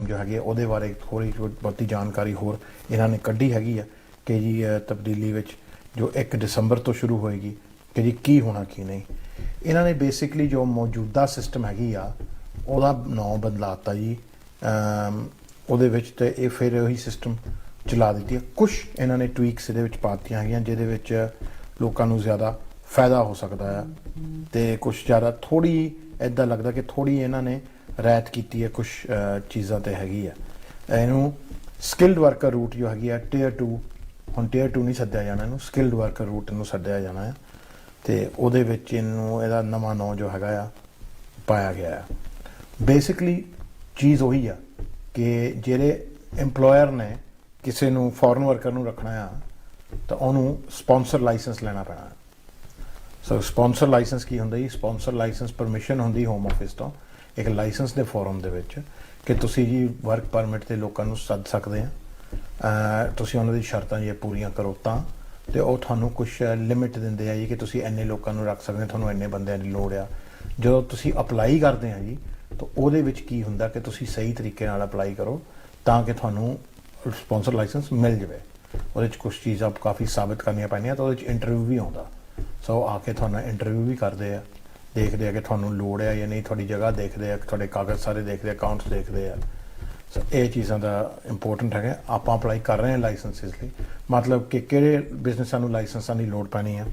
जो है ਉਹਦੇ ਬਾਰੇ थोड़ी ਬਹੁਤੀ जानकारी होर इन्होंने कढ़ी हैगी है कि जी तब्दीली विच जो 1 ਦਸੰਬਰ तो शुरू होएगी कि जी की होना की नहीं। इन्होंने बेसिकली जो मौजूदा सिस्टम हैगी आ ਉਹਦਾ ਨਾਂ बदलाता जी ਉਹਦੇ ਵਿੱਚ ਤੇ ਇਹ ਫਿਰ ਉਹੀ ਸਿਸਟਮ ਚਲਾ ਦਿੱਤੀ ਹੈ। ਕੁਝ ਇਹਨਾਂ ਨੇ ਟਵੀਕਸ ਇਹਦੇ ਵਿੱਚ ਪਾਤੀਆਂ ਹੈਗੀਆਂ ਜਿਹਦੇ ਵਿੱਚ ਲੋਕਾਂ ਨੂੰ ਜ਼ਿਆਦਾ ਫਾਇਦਾ ਹੋ ਸਕਦਾ ਹੈ ਤੇ ਕੁਝ ਜ਼ਿਆਦਾ ਥੋੜੀ ਇੱਦਾਂ ਲੱਗਦਾ ਕਿ ਥੋੜੀ ਇਹਨਾਂ ਨੇ ਰਾਇਤ ਕੀਤੀ ਹੈ ਕੁਝ ਚੀਜ਼ਾਂ ਤੇ ਹੈਗੀ ਆ। ਇਹਨੂੰ ਸਕਿਲਡ ਵਰਕਰ ਰੂਟ ਜੋ ਹੈਗੀ ਆ ਟੀਅਰ 2 ਹੁਣ ਟੀਅਰ 2 ਨਹੀਂ ਸੱਦਿਆ ਜਾਣਾ, ਇਹਨੂੰ ਸਕਿਲਡ ਵਰਕਰ ਰੂਟ ਨੂੰ ਸੱਦਿਆ ਜਾਣਾ ਹੈ ਤੇ ਉਹਦੇ ਵਿੱਚ ਇਹਨੂੰ ਇਹਦਾ ਨਵਾਂ ਨਾਂ ਜੋ ਹੈਗਾ ਆ ਪਾਇਆ ਗਿਆ ਹੈ। ਬੇਸਿਕਲੀ ਚੀਜ਼ ਉਹੀ ਆ ਕਿ ਜਿਹੜੇ ਇੰਪਲੋਇਰ ਨੇ ਕਿਸੇ ਨੂੰ ਫੋਰਨ ਵਰਕਰ ਨੂੰ ਰੱਖਣਾ ਆ ਤਾਂ ਉਹਨੂੰ ਸਪਾਂਸਰ ਲਾਇਸੈਂਸ ਲੈਣਾ ਪੈਣਾ। ਸੋ ਸਪਾਂਸਰ ਲਾਇਸੈਂਸ ਕੀ ਹੁੰਦਾ ਜੀ? ਸਪਾਂਸਰ ਲਾਇਸੈਂਸ ਪਰਮਿਸ਼ਨ ਹੁੰਦੀ ਹੋਮ ਆਫਿਸ ਤੋਂ ਇੱਕ ਲਾਇਸੈਂਸ ਦੇ ਫੋਰਮ ਦੇ ਵਿੱਚ ਕਿ ਤੁਸੀਂ ਜੀ ਵਰਕ ਪਰਮਿਟ ਤੇ ਲੋਕਾਂ ਨੂੰ ਸੱਦ ਸਕਦੇ ਆ, ਤੁਸੀਂ ਉਹਨਾਂ ਦੀ ਸ਼ਰਤਾਂ ਜੇ ਪੂਰੀਆਂ ਕਰੋ ਤਾਂ ਤੇ ਉਹ ਤੁਹਾਨੂੰ ਕੁਝ ਲਿਮਿਟ ਦਿੰਦੇ ਆ ਜੀ ਕਿ ਤੁਸੀਂ ਇੰਨੇ ਲੋਕਾਂ ਨੂੰ ਰੱਖ ਸਕਦੇ, ਤੁਹਾਨੂੰ ਇੰਨੇ ਬੰਦਿਆਂ ਦੀ ਲੋੜ ਆ। ਜਦੋਂ ਤੁਸੀਂ ਅਪਲਾਈ ਕਰਦੇ ਆ ਜੀ ਤਾਂ ਉਹਦੇ ਵਿੱਚ ਕੀ ਹੁੰਦਾ ਕਿ ਤੁਸੀਂ ਸਹੀ ਤਰੀਕੇ ਨਾਲ ਅਪਲਾਈ ਕਰੋ ਤਾਂ ਕਿ ਤੁਹਾਨੂੰ ਸਪਾਂਸਰ ਲਾਇਸੈਂਸ ਮਿਲ ਜਾਵੇ। ਉਹਦੇ 'ਚ ਕੁਝ ਚੀਜ਼ਾਂ ਕਾਫੀ ਸਾਬਿਤ ਕਰਨੀਆਂ ਪੈਣੀਆਂ ਤਾਂ ਉਹਦੇ 'ਚ ਇੰਟਰਵਿਊ ਵੀ ਆਉਂਦਾ। ਸੋ ਆ ਕੇ ਤੁਹਾਨੂੰ ਇੰਟਰਵਿਊ ਵੀ ਕਰਦੇ ਆ, ਦੇਖਦੇ ਆ ਕਿ ਤੁਹਾਨੂੰ ਲੋੜ ਹੈ ਜਾਂ ਨਹੀਂ, ਤੁਹਾਡੀ ਜਗ੍ਹਾ ਦੇਖਦੇ ਆ, ਤੁਹਾਡੇ ਕਾਗਜ਼ ਸਾਰੇ ਦੇਖਦੇ ਆ, ਅਕਾਊਂਟਸ ਦੇਖਦੇ ਆ। ਸੋ ਇਹ ਚੀਜ਼ਾਂ ਦਾ ਇੰਪੋਰਟੈਂਟ ਹੈਗਾ। ਆਪਾਂ ਅਪਲਾਈ ਕਰ ਰਹੇ ਹਾਂ ਲਾਇਸੈਂਸਿਸ ਲਈ, ਮਤਲਬ ਕਿ ਕਿਹੜੇ ਬਿਜ਼ਨਸਾਂ ਨੂੰ ਲਾਇਸੈਂਸਾਂ ਦੀ ਲੋੜ ਪੈਣੀ ਆ।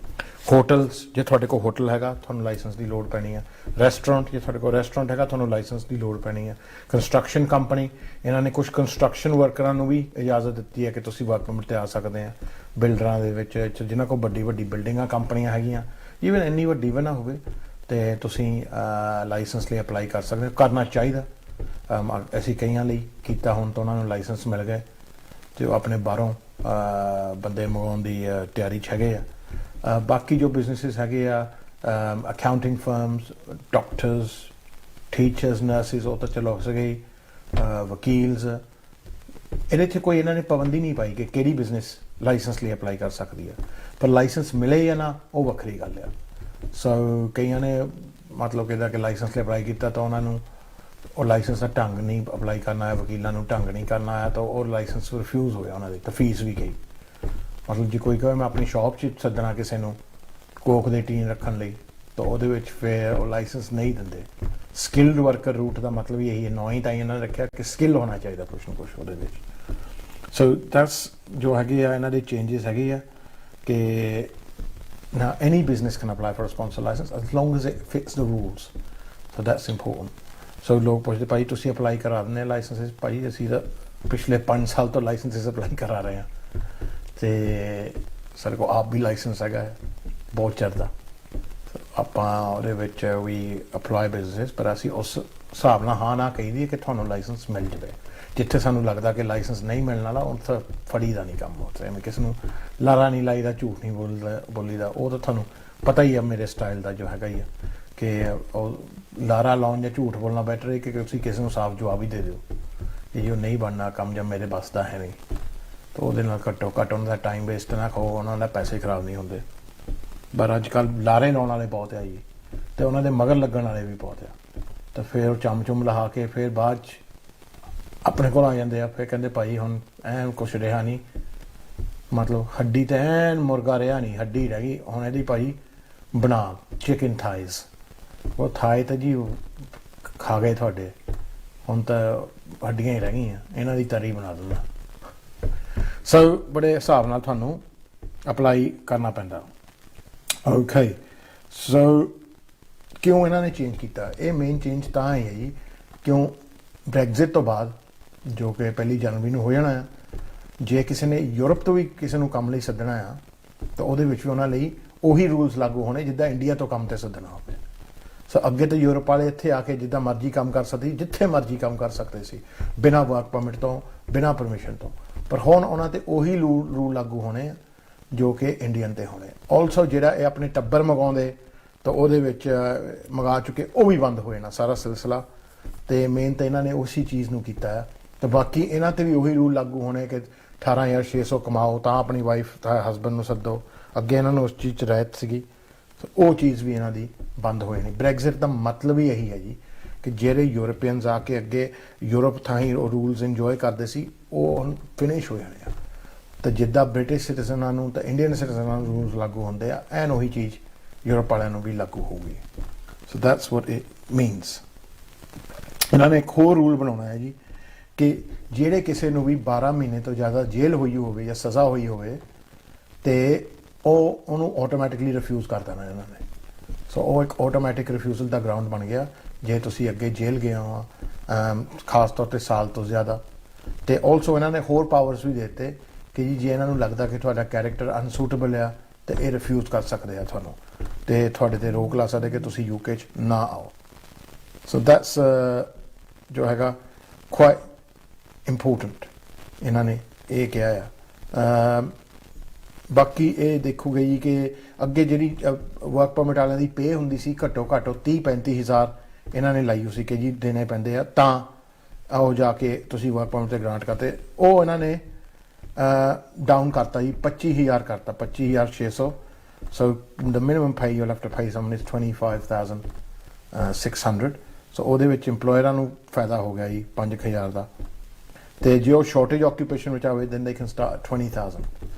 ਹੋਟਲਸ, ਜੇ ਤੁਹਾਡੇ ਕੋਲ ਹੋਟਲ ਹੈਗਾ ਤੁਹਾਨੂੰ ਲਾਇਸੈਂਸ ਦੀ ਲੋੜ ਪੈਣੀ ਆ। ਰੈਸਟੋਰੈਂਟ, ਜੇ ਤੁਹਾਡੇ ਕੋਲ ਰੈਸਟੋਰੈਂਟ ਹੈਗਾ ਤੁਹਾਨੂੰ ਲਾਇਸੈਂਸ ਦੀ ਲੋੜ ਪੈਣੀ ਆ। ਕੰਸਟਰਕਸ਼ਨ ਕੰਪਨੀ, ਇਹਨਾਂ ਨੇ ਕੁਝ ਕੰਸਟਰਕਸ਼ਨ ਵਰਕਰਾਂ ਨੂੰ ਵੀ ਇਜਾਜ਼ਤ ਦਿੱਤੀ ਹੈ ਕਿ ਤੁਸੀਂ ਵਰਕ ਪਰਮਿਟ ਤੇ ਆ ਸਕਦੇ ਆ। ਬਿਲਡਰਾਂ ਦੇ ਵਿੱਚ ਜਿਨ੍ਹਾਂ ਕੋਲ ਵੱਡੀ ਵੱਡੀ ਬਿਲਡਿੰਗਾਂ ਕੰਪਨੀਆਂ ਹੈਗੀਆਂ, ਈਵਨ ਇੰਨੀ ਵੱਡੀ ਵੀ ਨਾ ਹੋਵੇ ਤੇ ਤੁਸੀਂ ਲਾਇਸੈਂਸ ਲਈ ਅਪਲਾਈ ਕਰ ਸਕਦੇ ਹੋ, ਕਰਨਾ ਚਾਹੀਦਾ। ਅਸੀਂ ਕਈਆਂ ਲਈ ਕੀਤਾ, ਹੁਣ ਤਾਂ ਉਹਨਾਂ ਨੂੰ ਲਾਇਸੈਂਸ ਮਿਲ ਗਏ ਤੇ ਉਹ ਆਪਣੇ ਬਾਹਰੋਂ ਬੰਦੇ ਮੰਗਾਉਣ ਦੀ ਤਿਆਰੀ 'ਚ ਹੈਗੇ ਆ। ਬਾਕੀ ਜੋ ਬਿਜ਼ਨਸਿਸ ਹੈਗੇ ਆ, accounting firms, doctors, teachers, nurses, ਉਹ ਤਾਂ ਚਲੋ ਸਕੇ, ਵਕੀਲਸ, ਇਹਦੇ 'ਚ ਕੋਈ ਇਹਨਾਂ ਨੇ ਪਾਬੰਦੀ ਨਹੀਂ ਪਾਈ ਕਿ ਕਿਹੜੀ ਬਿਜ਼ਨਸ ਲਾਇਸੈਂਸ ਲਈ ਅਪਲਾਈ ਕਰ ਸਕਦੀ ਹੈ, ਪਰ ਲਾਇਸੈਂਸ ਮਿਲੇ ਜਾਂ ਨਾ ਉਹ ਵੱਖਰੀ ਗੱਲ ਆ। ਸੋ ਕਈਆਂ ਨੇ ਮਤਲਬ ਕਿਹਦਾ ਕਿ ਲਾਇਸੈਂਸ ਲਈ ਅਪਲਾਈ ਕੀਤਾ ਤਾਂ ਉਹਨਾਂ ਨੂੰ ਉਹ ਲਾਇਸੈਂਸ ਦਾ ਢੰਗ ਨਹੀਂ ਅਪਲਾਈ ਕਰਨਾ ਹੈ, ਵਕੀਲਾਂ ਨੂੰ ਢੰਗ ਨਹੀਂ ਕਰਨਾ ਆਇਆ ਤਾਂ ਉਹ ਲਾਇਸੈਂਸ ਰਿਫਿਊਜ਼ ਹੋ ਗਿਆ ਉਹਨਾਂ ਦੀ, ਤਾਂ ਫੀਸ ਵੀ ਗਈ। ਮਤਲਬ ਜੇ ਕੋਈ ਕਹੇ ਮੈਂ ਆਪਣੀ ਸ਼ਾਪ 'ਚ ਸੱਦਣਾ ਕਿਸੇ ਨੂੰ ਕੋਕ ਦੇ ਟੀਨ ਰੱਖਣ ਲਈ ਤਾਂ ਉਹਦੇ ਵਿੱਚ ਫਿਰ ਉਹ ਲਾਇਸੈਂਸ ਨਹੀਂ ਦਿੰਦੇ। ਸਕਿਲਡ ਵਰਕਰ ਰੂਟ ਦਾ ਮਤਲਬ ਇਹੀ ਹੈ, ਨਾਂ ਹੀ ਤਾਂ ਇਹਨਾਂ ਨੇ ਰੱਖਿਆ ਕਿ ਸਕਿੱਲ ਹੋਣਾ ਚਾਹੀਦਾ ਕੁਛ ਨਾ ਕੁਛ ਉਹਦੇ ਵਿੱਚ। ਸੋ ਦੈਟਸ ਜੋ ਹੈਗੇ ਆ ਇਹਨਾਂ ਦੇ ਚੇਂਜਸ ਹੈਗੇ ਆ ਕਿ now any business can apply for a sponsor license as long as it fits the rules, so that's important. So ਲੋਕ ਪੁੱਛਦੇ ਭਾਈ ਤੁਸੀਂ ਅਪਲਾਈ ਕਰਾ ਦਿੰਦੇ ਲਾਇਸੈਂਸਿਸ? ਭਾਈ ਅਸੀਂ ਤਾਂ ਪਿਛਲੇ 5 ਸਾਲ ਤੋਂ ਲਾਇਸੈਂਸਿਸ ਅਪਲਾਈ ਕਰਾ ਰਹੇ ਹਾਂ ਤੇ ਸਾਡੇ ਕੋਲ ਆਪ ਵੀ ਲਾਇਸੈਂਸ ਹੈਗਾ ਬਹੁਤ ਚਿਰ ਦਾ। ਆਪਾਂ ਉਹਦੇ ਵਿੱਚ ਵੀ ਅਪਲਾਈ ਬਿਜ਼ਨਸ, ਪਰ ਅਸੀਂ ਉਸ ਹਿਸਾਬ ਨਾਲ ਹਾਂ ਨਾ ਕਹੀਦੀ ਕਿ ਤੁਹਾਨੂੰ ਲਾਇਸੈਂਸ ਮਿਲ ਜਾਵੇ। ਜਿੱਥੇ ਸਾਨੂੰ ਲੱਗਦਾ ਕਿ ਲਾਇਸੈਂਸ ਨਹੀਂ ਮਿਲਣ ਵਾਲਾ ਉੱਥੇ ਫੜੀ ਦਾ ਨਹੀਂ ਕੰਮ ਹੋ ਰਿਹਾ। ਮੈਂ ਕਿਸੇ ਨੂੰ ਲਾਰਾ ਨਹੀਂ ਲਾਈਦਾ, ਝੂਠ ਨਹੀਂ ਬੋਲੀਦਾ। ਉਹ ਤਾਂ ਤੁਹਾਨੂੰ ਪਤਾ ਹੀ ਆ ਮੇਰੇ ਸਟਾਈਲ ਦਾ ਜੋ ਹੈਗਾ ਹੀ ਆ ਕਿ ਉਹ ਲਾਰਾ ਲਾਉਣ ਜਾਂ ਝੂਠ ਬੋਲਣਾ ਬੈਟਰ ਹੈ ਕਿ ਤੁਸੀਂ ਕਿਸੇ ਨੂੰ ਸਾਫ਼ ਜਵਾਬ ਹੀ ਦੇ ਦਿਓ ਕਿ ਉਹ ਨਹੀਂ ਬਣਨਾ ਕੰਮ ਜਾਂ ਮੇਰੇ ਬਸ ਦਾ ਹੈ ਨਹੀਂ, ਤਾਂ ਉਹਦੇ ਨਾਲ ਘੱਟੋ ਘੱਟ ਉਹਨਾਂ ਦਾ ਟਾਈਮ ਵੇਸਟ ਨਾ ਖਾਓ, ਉਹਨਾਂ ਦਾ ਪੈਸੇ ਖਰਾਬ ਨਹੀਂ ਹੁੰਦੇ। ਪਰ ਅੱਜ ਕੱਲ੍ਹ ਲਾਰੇ ਲਾਉਣ ਵਾਲੇ ਬਹੁਤ ਆ ਜੀ ਅਤੇ ਉਹਨਾਂ ਦੇ ਮਗਰ ਲੱਗਣ ਵਾਲੇ ਵੀ ਬਹੁਤ ਆ, ਤਾਂ ਫਿਰ ਉਹ ਚੰਮ ਚੁੰਮ ਲਹਾ ਕੇ ਫਿਰ ਬਾਅਦ 'ਚ ਆਪਣੇ ਕੋਲ ਆ ਜਾਂਦੇ ਆ। ਫਿਰ ਕਹਿੰਦੇ ਭਾਈ ਹੁਣ ਐਨ ਕੁਛ ਰਿਹਾ ਨਹੀਂ, ਮਤਲਬ ਹੱਡੀ ਤਾਂ ਐਨ ਮੁਰਗਾ ਰਿਹਾ ਨਹੀਂ, ਹੱਡੀ ਰਹਿ ਗਈ ਹੁਣ ਇਹਦੀ ਭਾਈ ਬਣਾ ਚਿਕਨ ਥਾਈਜ਼। ਉਹ ਥਾਈ ਤਾਂ ਜੀ ਖਾ ਗਏ ਤੁਹਾਡੇ, ਹੁਣ ਤਾਂ ਹੱਡੀਆਂ ਹੀ ਰਹਿ ਗਈਆਂ, ਇਹਨਾਂ ਦੀ ਤਰੀ ਬਣਾ ਦਿੰਦਾ। ਸੋ ਬੜੇ ਹਿਸਾਬ ਨਾਲ ਤੁਹਾਨੂੰ ਅਪਲਾਈ ਕਰਨਾ ਪੈਂਦਾ। ਓਕੇ, ਸੋ ਕਿਉਂ ਇਹਨਾਂ ਨੇ ਚੇਂਜ ਕੀਤਾ? ਇਹ ਮੇਨ ਚੇਂਜ ਤਾਂ ਹੀ ਹੈ ਜੀ ਕਿਉਂ ਬ੍ਰੈਗਜ਼ਿਟ ਤੋਂ ਬਾਅਦ ਜੋ ਕਿ 1 ਜਨਵਰੀ ਨੂੰ ਹੋ ਜਾਣਾ ਆ, ਜੇ ਕਿਸੇ ਨੇ ਯੂਰਪ ਤੋਂ ਵੀ ਕਿਸੇ ਨੂੰ ਕੰਮ ਲਈ ਸੱਦਣਾ ਆ ਤਾਂ ਉਹਦੇ ਵਿੱਚ ਵੀ ਉਹਨਾਂ ਲਈ ਉਹੀ ਰੂਲਸ ਲਾਗੂ ਹੋਣੇ ਜਿੱਦਾਂ ਇੰਡੀਆ ਤੋਂ ਕੰਮ 'ਤੇ ਸੱਦਣਾ ਹੋਵੇ। ਸੋ ਅੱਗੇ ਤਾਂ ਯੂਰਪ ਵਾਲੇ ਇੱਥੇ ਆ ਕੇ ਜਿੱਦਾਂ ਮਰਜ਼ੀ ਕੰਮ ਕਰ ਸਕਦੇ ਸੀ, ਜਿੱਥੇ ਮਰਜ਼ੀ ਕੰਮ ਕਰ ਸਕਦੇ ਸੀ ਬਿਨਾਂ ਵਰਕ ਪਰਮਿਟ ਤੋਂ, ਬਿਨਾਂ ਪਰਮਿਸ਼ਨ ਤੋਂ, ਪਰ ਹੁਣ ਉਹਨਾਂ 'ਤੇ ਉਹੀ ਰੂਲ ਲਾਗੂ ਹੋਣੇ ਆ ਜੋ ਕਿ ਇੰਡੀਅਨ 'ਤੇ ਹੋਣੇ। ਆਲਸੋ ਜਿਹੜਾ ਇਹ ਆਪਣੇ ਟੱਬਰ ਮੰਗਾਉਂਦੇ ਤਾਂ ਉਹਦੇ ਵਿੱਚ ਮੰਗਾ ਚੁੱਕੇ ਉਹ ਵੀ ਬੰਦ ਹੋ ਜਾਣਾ ਸਾਰਾ ਸਿਲਸਿਲਾ, ਅਤੇ ਮੇਨ ਤਾਂ ਇਹਨਾਂ ਨੇ ਉਸੀ ਚੀਜ਼ ਨੂੰ ਕੀਤਾ ਹੈ। ਅਤੇ ਬਾਕੀ ਇਹਨਾਂ 'ਤੇ ਵੀ ਉਹੀ ਰੂਲ ਲਾਗੂ ਹੋਣੇ ਕਿ 18,600 ਕਮਾਓ ਤਾਂ ਆਪਣੀ ਵਾਈਫ ਤਾਂ ਹਸਬੈਂਡ ਨੂੰ ਸੱਦੋ। ਅੱਗੇ ਇਹਨਾਂ ਨੂੰ ਉਸ ਚੀਜ਼ 'ਚ ਰਹਿਤ ਸੀਗੀ, ਉਹ ਚੀਜ਼ ਵੀ ਇਹਨਾਂ ਦੀ ਬੰਦ ਹੋ ਜਾਣੀ। ਬ੍ਰੈਗਜ਼ਿਟ ਦਾ ਮਤਲਬ ਹੀ ਇਹੀ ਹੈ ਜੀ ਕਿ ਜਿਹੜੇ ਯੂਰਪੀਅਨਸ ਆ ਕੇ ਅੱਗੇ ਯੂਰਪ ਥਾਈ ਰੂਲਸ ਇੰਜੋਏ ਕਰਦੇ ਸੀ ਉਹ ਹੁਣ ਫਿਨਿਸ਼ ਹੋ ਜਾਣੇ ਆ ਤੇ ਜਿੱਦਾਂ ਬ੍ਰਿਟਿਸ਼ ਸਿਟੀਜ਼ਨਾਂ ਨੂੰ ਤਾਂ ਇੰਡੀਅਨ ਸਿਟੀਜ਼ਨਾਂ ਨੂੰ ਰੂਲਸ ਲਾਗੂ ਹੁੰਦੇ ਆ ਐਨ ਉਹੀ ਚੀਜ਼ ਯੂਰਪ ਵਾਲਿਆਂ ਨੂੰ ਵੀ ਲਾਗੂ ਹੋਊਗੀ so that's what it means ਇਹਨਾਂ ਨੇ ਇੱਕ ਹੋਰ ਰੂਲ ਬਣਾਉਣਾ ਹੈ ਜੀ ਕਿ ਜਿਹੜੇ ਕਿਸੇ ਨੂੰ ਵੀ 12 ਮਹੀਨੇ ਤੋਂ ਜ਼ਿਆਦਾ ਜੇਲ੍ਹ ਹੋਈ ਹੋਵੇ ਜਾਂ ਸਜ਼ਾ ਹੋਈ ਹੋਵੇ ਤੇ ਉਹ ਉਹਨੂੰ ਆਟੋਮੈਟਿਕਲੀ ਰਿਫਿਊਜ਼ ਕਰ ਦੇਣਾ ਇਹਨਾਂ ਨੇ ਸੋ ਉਹ ਇੱਕ ਆਟੋਮੈਟਿਕ ਰਿਫਿਊਜ਼ਲ ਦਾ ਗਰਾਊਂਡ ਬਣ ਗਿਆ ਜੇ ਤੁਸੀਂ ਅੱਗੇ ਜੇਲ੍ਹ ਗਏ ਹੋ ਖਾਸ ਤੌਰ 'ਤੇ ਸਾਲ ਤੋਂ ਜ਼ਿਆਦਾ ਤੇ ਆਲਸੋ ਇਹਨਾਂ ਨੇ ਹੋਰ ਪਾਵਰਸ ਵੀ ਦੇ ਦਿੱਤੇ ਕਿ ਜੀ ਜੇ ਇਹਨਾਂ ਨੂੰ ਲੱਗਦਾ ਕਿ ਤੁਹਾਡਾ ਕੈਰੈਕਟਰ ਅਨਸੂਟੇਬਲ ਆ ਤੇ ਇਹ ਰਿਫਿਊਜ਼ ਕਰ ਸਕਦੇ ਆ ਤੁਹਾਨੂੰ ਤੇ ਤੁਹਾਡੇ ਤੇ ਰੋਕ ਲਾ ਸਕਦੇ ਕਿ ਤੁਸੀਂ ਯੂਕੇ 'ਚ ਨਾ ਆਓ ਸੋ ਦੈਟਸ ਜੋ ਹੈਗਾ ਕੁਆਇਟ ਇੰਪੋਰਟੈਂਟ ਇਹਨਾਂ ਨੇ ਇਹ ਕਿਹਾ ਆ ਬਾਕੀ ਇਹ ਦੇਖੋਗੇ ਜੀ ਕਿ ਅੱਗੇ ਜਿਹੜੀ ਵਰਕ ਪਰਮਿਟ ਵਾਲਿਆਂ ਦੀ ਪੇ ਹੁੰਦੀ ਸੀ ਘੱਟੋ ਘੱਟ 30-35 ਹਜ਼ਾਰ ਇਹਨਾਂ ਨੇ ਲਾਈ ਹੋਈ ਸੀ ਕਿ ਜੀ ਦੇਣੇ ਪੈਂਦੇ ਆ ਤਾਂ ਆਓ ਜਾ ਕੇ ਤੁਸੀਂ ਵਰਕ ਪਰਮਿਟ ਤੇ ਗ੍ਰਾਂਟ ਕਰਤੇ ਉਹ ਇਹਨਾਂ ਨੇ ਡਾਊਨ ਕਰਤਾ ਜੀ 25000 ਕਰਤਾ 25600 so the minimum pay you'll have to pay someone is 25,600 so ਉਹਦੇ ਵਿੱਚ ਇੰਪਲੋਇਰਾਂ ਨੂੰ ਫਾਇਦਾ ਹੋ ਗਿਆ ਜੀ 5000 ਦਾ ਤੇ ਜੇ ਉਹ ਸ਼ਾਰਟੇਜ ਆਕੂਪੇਸ਼ਨ ਵਿੱਚ ਆਵੇ then they can start at 20,000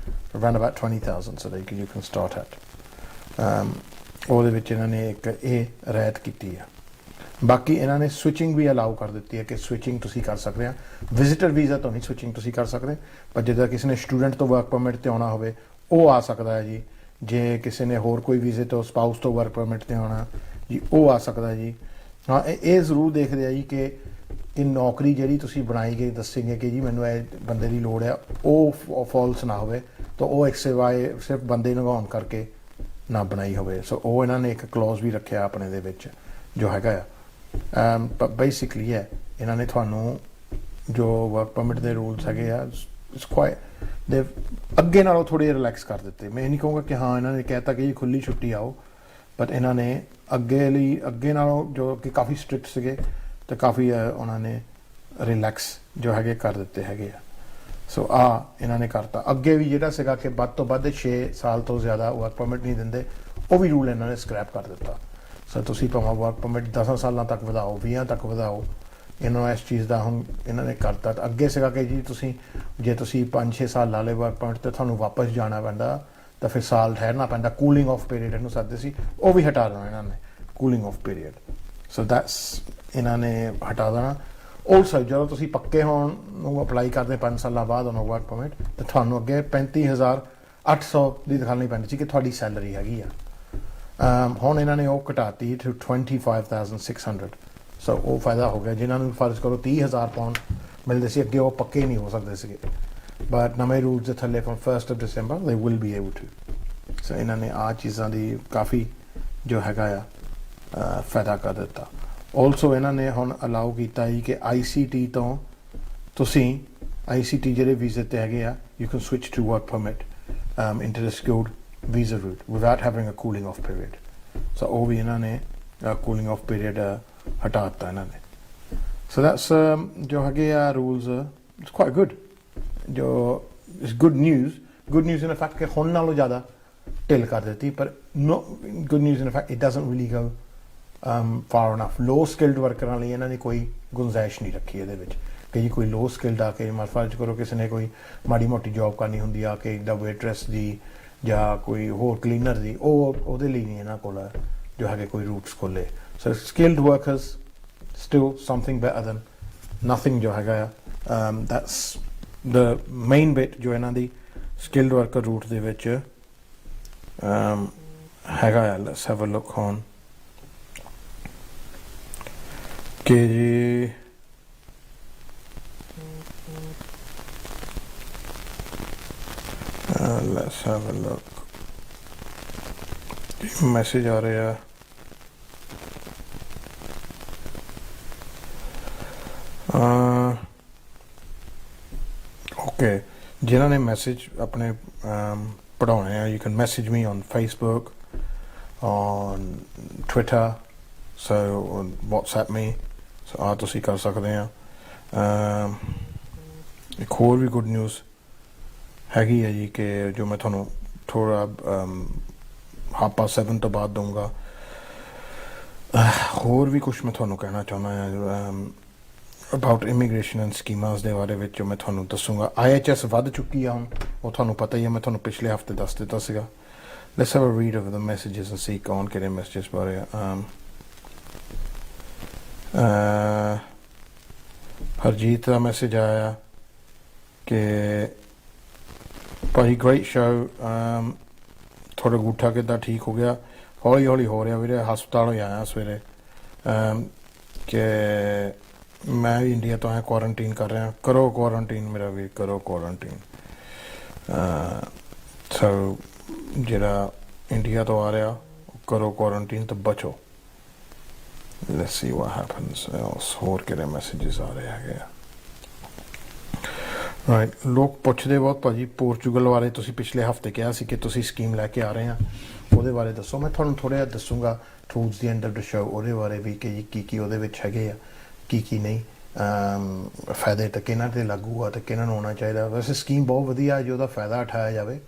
around about 20,000 so you can start at ਉਹਦੇ ਵਿੱਚ ਇਹਨਾਂ ਨੇ ਇੱਕ ਇਹ ਰਿਆਇਤ ਕੀਤੀ ਆ ਬਾਕੀ ਇਹਨਾਂ ਨੇ ਸਵਿਚਿੰਗ ਵੀ ਅਲਾਉ ਕਰ ਦਿੱਤੀ ਹੈ ਕਿ ਸਵਿਚਿੰਗ ਤੁਸੀਂ ਕਰ ਸਕਦੇ ਆ ਵਿਜ਼ਿਟਰ ਵੀਜ਼ਾ ਤੋਂ ਨਹੀਂ ਸਵਿਚਿੰਗ ਤੁਸੀਂ ਕਰ ਸਕਦੇ ਪਰ ਜਿੱਦਾਂ ਕਿਸੇ ਨੇ ਸਟੂਡੈਂਟ ਤੋਂ ਵਰਕ ਪਰਮਿਟ ਤੇ ਆਉਣਾ ਹੋਵੇ ਉਹ ਆ ਸਕਦਾ ਹੈ ਜੀ ਜੇ ਕਿਸੇ ਨੇ ਹੋਰ ਕੋਈ ਵੀਜ਼ੇ ਤੋਂ ਸਪਾਊਸ ਤੋਂ ਵਰਕ ਪਰਮਿਟ ਤੇ ਆਉਣਾ ਜੀ ਉਹ ਆ ਸਕਦਾ ਜੀ ਹਾਂ ਇਹ ਜ਼ਰੂਰ ਦੇਖਦੇ ਆ ਜੀ ਕਿ ਨੌਕਰੀ ਜਿਹੜੀ ਤੁਸੀਂ ਬਣਾਈ ਗਈ ਦੱਸੇਗੇ ਕਿ ਜੀ ਮੈਨੂੰ ਇਹ ਬੰਦੇ ਦੀ ਲੋੜ ਆ ਉਹ ਫਾਲਸ ਨਾ ਹੋਵੇ ਤਾਂ ਉਹ ਇੱਕ ਸਿਵਾਏ ਸਿਰਫ ਬੰਦੇ ਨਿਗਾਉਣ ਕਰਕੇ ਨਾ ਬਣਾਈ ਹੋਵੇ ਸੋ ਉਹ ਇਹਨਾਂ ਨੇ ਇੱਕ ਕਲੌਜ਼ ਵੀ ਰੱਖਿਆ ਆਪਣੇ ਦੇ ਵਿੱਚ ਜੋ ਹੈਗਾ ਆ but basically ਇਹਨਾਂ ਨੇ ਤੁਹਾਨੂੰ ਜੋ ਵਰਕ ਪਰਮਿਟ ਦੇ ਰੂਲਸ ਹੈਗੇ ਆ ਇਟਸ ਕੁਆਇਟ ਦੇ ਅੱਗੇ ਨਾਲੋਂ ਥੋੜੇ ਰਿਲੈਕਸ ਕਰ ਦਿੱਤੇ ਮੈਂ ਇਹ ਨਹੀਂ ਕਹੂੰਗਾ ਕਿ ਹਾਂ ਇਹਨਾਂ ਨੇ ਕਹਿਤਾ ਕਿ ਜੀ ਖੁੱਲੀ ਛੁੱਟੀ ਆਓ ਬਟ ਇਹਨਾਂ ਨੇ ਅੱਗੇ ਨਾਲੋਂ ਜੋ ਕਿ ਕਾਫੀ ਸਟ੍ਰਿਕਟ ਸੀਗੇ ਤੇ ਕਾਫੀ ਉਹਨਾਂ ਨੇ ਰਿਲੈਕਸ ਜੋ ਹੈਗੇ ਕਰ ਦਿੱਤੇ ਹੈਗੇ ਆ ਸੋ ਇਹਨਾਂ ਨੇ ਕਰਤਾ ਅੱਗੇ ਵੀ ਜਿਹੜਾ ਸੀਗਾ ਕਿ ਵੱਧ ਤੋਂ ਵੱਧ 6 ਸਾਲ ਤੋਂ ਜ਼ਿਆਦਾ ਵਰਕ ਪਰਮਿਟ ਨਹੀਂ ਦਿੰਦੇ ਉਹ ਵੀ ਰੂਲ ਇਹਨਾਂ ਨੇ ਸਕ੍ਰੈਪ ਕਰ ਦਿੱਤਾ ਸੋ ਤੁਸੀਂ ਭਾਵੇਂ ਵਰਕ ਪਰਮਿਟ 10 ਸਾਲਾਂ ਤੱਕ ਵਧਾਓ 20 ਤੱਕ ਵਧਾਓ ਇਹਨਾਂ ਨੂੰ ਇਸ ਚੀਜ਼ ਦਾ ਹੁਣ ਇਹਨਾਂ ਨੇ ਕਰਤਾ ਅੱਗੇ ਸੀਗਾ ਕਿ ਜੀ ਤੁਸੀਂ ਜੇ ਤੁਸੀਂ 5-6 ਸਾਲ ਲਾ ਲਏ ਵਰਕ ਪਰਮਿਟ ਤੇ ਤੁਹਾਨੂੰ ਵਾਪਸ ਜਾਣਾ ਪੈਂਦਾ ਤਾਂ ਫਿਰ ਸਾਲ ਠਹਿਰਨਾ ਪੈਂਦਾ ਕੂਲਿੰਗ ਆਫ ਪੀਰੀਅਡ ਇਹਨੂੰ ਸੱਦਦੇ ਸੀ ਉਹ ਵੀ ਹਟਾ ਦੇਣਾ ਇਹਨਾਂ ਨੇ cooling of period so that's ਇਹਨਾਂ ਨੇ ਹਟਾ ਦੇਣਾ ਆਲਸੋ ਜਦੋਂ ਤੁਸੀਂ ਪੱਕੇ ਹੋਣ ਨੂੰ ਅਪਲਾਈ ਕਰਦੇ 5 ਸਾਲਾਂ ਬਾਅਦ ਉਹਨਾਂ ਵਰਕ ਪਰਮਿਟ ਤੇ ਤੁਹਾਨੂੰ ਅੱਗੇ 35,800 ਦੀ ਦਿਖਾਉਣੀ ਪੈਂਦੀ ਸੀ ਕਿ ਤੁਹਾਡੀ ਸੈਲਰੀ ਹੈਗੀ ਆ ਹੁਣ ਇਹਨਾਂ ਨੇ ਉਹ ਘਟਾਤੀ ਟੂ 25,600 ਸੋ ਉਹ ਫਾਇਦਾ ਹੋ ਗਿਆ ਜਿਨ੍ਹਾਂ ਨੂੰ ਫਰਜ਼ ਕਰੋ 30,000 ਪਾਉਂਡ ਮਿਲਦੇ ਸੀ ਅੱਗੇ ਉਹ ਪੱਕੇ ਨਹੀਂ ਹੋ ਸਕਦੇ ਸੀਗੇ ਬਟ ਨਵੇਂ ਰੂਲਸ ਦੇ ਥੱਲੇ from 1st of December they will be able to so ਇਹਨਾਂ ਨੇ ਆਹ ਚੀਜ਼ਾਂ ਦੀ ਕਾਫੀ ਜੋ ਹੈਗਾ ਆ ਫਾਇਦਾ ਕਰ ਦਿੱਤਾ ਆਲਸੋ ਇਹਨਾਂ ਨੇ ਹੁਣ ਅਲਾਉ ਕੀਤਾ ਜੀ ਕਿ ICT ਤੋਂ ਤੁਸੀਂ ICT ਜਿਹੜੇ ਵੀਜ਼ੇ ਤੇ ਹੈਗੇ ਆ you can switch to work permit into the skilled visa route without having a cooling off period so ਉਹ ਵੀ ਇਹਨਾਂ ਨੇ cooling off period ਹਟਾ ਦਿੱਤਾ ਇਹਨਾਂ ਨੇ so that's ਜੋ ਹੈਗੇ ਆ rules it's quite good ਜੋ it's good news in the fact ਕਿ ਹੁਣ ਨਾਲੋਂ ਜ਼ਿਆਦਾ ਢਿੱਲ ਕਰ ਦਿੱਤੀ ਪਰ no good news in the fact it doesn't really go far enough low skilled workers ਲਈ ਇਹਨਾਂ ਨੇ ਕੋਈ ਗੁੰਜਾਇਸ਼ ਨਹੀਂ ਰੱਖੀ ਇਹਦੇ ਵਿੱਚ ਕਿ ਜੀ ਕੋਈ ਲੋ ਸਕਿਲਡ ਆ ਕੇ ਫਰਜ਼ ਕਰੋ ਕਿਸੇ ਨੇ ਕੋਈ ਮਾੜੀ ਮੋਟੀ ਜੌਬ ਕਰਨੀ ਹੁੰਦੀ ਆ ਕਿ ਜਿੱਦਾਂ ਵੇਟਰੈਸ ਦੀ ਜਾਂ ਕੋਈ ਹੋਰ ਕਲੀਨਰ ਦੀ ਉਹਦੇ ਲਈ ਨਹੀਂ ਇਹਨਾਂ ਕੋਲ ਜੋ ਹੈਗੇ ਕੋਈ ਰੂਟਸ ਖੋਲੇ so skilled workers still something better than nothing ਜੋ ਹੈਗਾ ਆ ਦੈਟਸ ਦ ਮੇਨ ਬਿਟ ਜੋ ਇਹਨਾਂ ਦੀ ਸਕਿਲਡ ਵਰਕਰ ਰੂਟ ਦੇ ਵਿੱਚ ਹੈਗਾ ਆ let's have a look on ਕਿ ਜੀ let's have a look message आ रहा okay जिन्हों ने मैसेज अपने पढ़ाने हैं you can message me on Facebook on Twitter so on WhatsApp me so आप तुसी कर सकते हैं एक और भी गुड न्यूज़ हैगी है जी कि जो मैं थोड़ा 7:30 ਤੋਂ ਬਾਅਦ ਦਊਂਗਾ ਹੋਰ ਵੀ ਕੁਝ ਮੈਂ ਤੁਹਾਨੂੰ ਕਹਿਣਾ ਚਾਹੁੰਦਾ ਹਾਂ ਅਬਾਊਟ ਇਮੀਗ੍ਰੇਸ਼ਨ ਐਂਡ ਸਕੀਮਾਂ ਦੇ ਬਾਰੇ ਵਿੱਚ ਜੋ ਮੈਂ ਤੁਹਾਨੂੰ ਦੱਸੂਗਾ। IHS ਵੱਧ ਚੁੱਕੀ ਆ ਹੁਣ, ਉਹ ਤੁਹਾਨੂੰ ਪਤਾ ਹੀ ਹੈ, ਮੈਂ ਤੁਹਾਨੂੰ ਪਿਛਲੇ ਹਫਤੇ ਦੱਸ ਦਿੱਤਾ ਸੀਗਾ। Let's have a read of the messages and see ਕੌਣ ਕਿਹੜੇ ਮੈਸੇजेस ਬਾਰੇ ਹਰਜੀਤ ਦਾ ਮੈਸੇਜ ਆਇਆ ਕਿ ਭਾਈ ਗ੍ਰੇਟ ਸ਼ੋ, ਤੁਹਾਡਾ ਅੰਗੂਠਾ ਕਿੱਦਾਂ ਠੀਕ ਹੋ ਗਿਆ? ਹੌਲੀ ਹੌਲੀ ਹੋ ਰਿਹਾ ਵੀਰੇ, ਹਸਪਤਾਲੋਂ ਹੀ ਆਇਆ ਸਵੇਰੇ ਕਿ ਮੈਂ ਵੀ ਇੰਡੀਆ ਤੋਂ ਆਇਆ, ਕੁਆਰੰਟੀਨ ਕਰ ਰਿਹਾ। ਕਰੋ ਕੁਆਰੰਟੀਨ ਮੇਰਾ ਵੀ, ਕਰੋ ਕੁਆਰੰਟੀਨ। ਸੋ ਜਿਹੜਾ ਇੰਡੀਆ ਤੋਂ ਆ ਰਿਹਾ ਕਰੋ ਕੁਆਰੰਟੀਨ ਤਾਂ ਬਚੋ। Let's see what happens else. ਹੋਰ ਕਿਹੜੇ ਮੈਸੇजेस ਆ ਰਹੇ ਹੈਗੇ ਆ? ਰਾਈਟ, ਲੋਕ ਪੁੱਛਦੇ ਬਹੁਤ ਭਾਜੀ ਪੋਰਚੁਗਲ ਬਾਰੇ ਤੁਸੀਂ ਪਿਛਲੇ ਹਫਤੇ ਕਿਹਾ ਸੀ ਕਿ ਤੁਸੀਂ ਸਕੀਮ ਲੈ ਕੇ ਆ ਰਹੇ ਆ, ਉਹਦੇ ਬਾਰੇ ਦੱਸੋ। ਮੈਂ ਤੁਹਾਨੂੰ ਥੋੜ੍ਹਾ ਜਿਹਾ ਦੱਸੂਗਾ tools the end of the show, ਉਹਦੇ ਬਾਰੇ ਵੀ ਕਿ ਜੀ ਕੀ ਉਹਦੇ ਵਿੱਚ ਹੈਗੇ ਆ, ਕੀ ਨਹੀਂ ਫਾਇਦੇ ਤਾਂ ਕਿਹਨਾਂ 'ਤੇ ਲਾਗੂ ਆ ਅਤੇ ਕਿਹਨਾਂ ਨੂੰ ਹੋਣਾ ਚਾਹੀਦਾ। ਵੈਸੇ ਸਕੀਮ ਬਹੁਤ ਵਧੀਆ ਜੇ ਉਹਦਾ ਫਾਇਦਾ ਉਠਾਇਆ ਜਾਵੇ,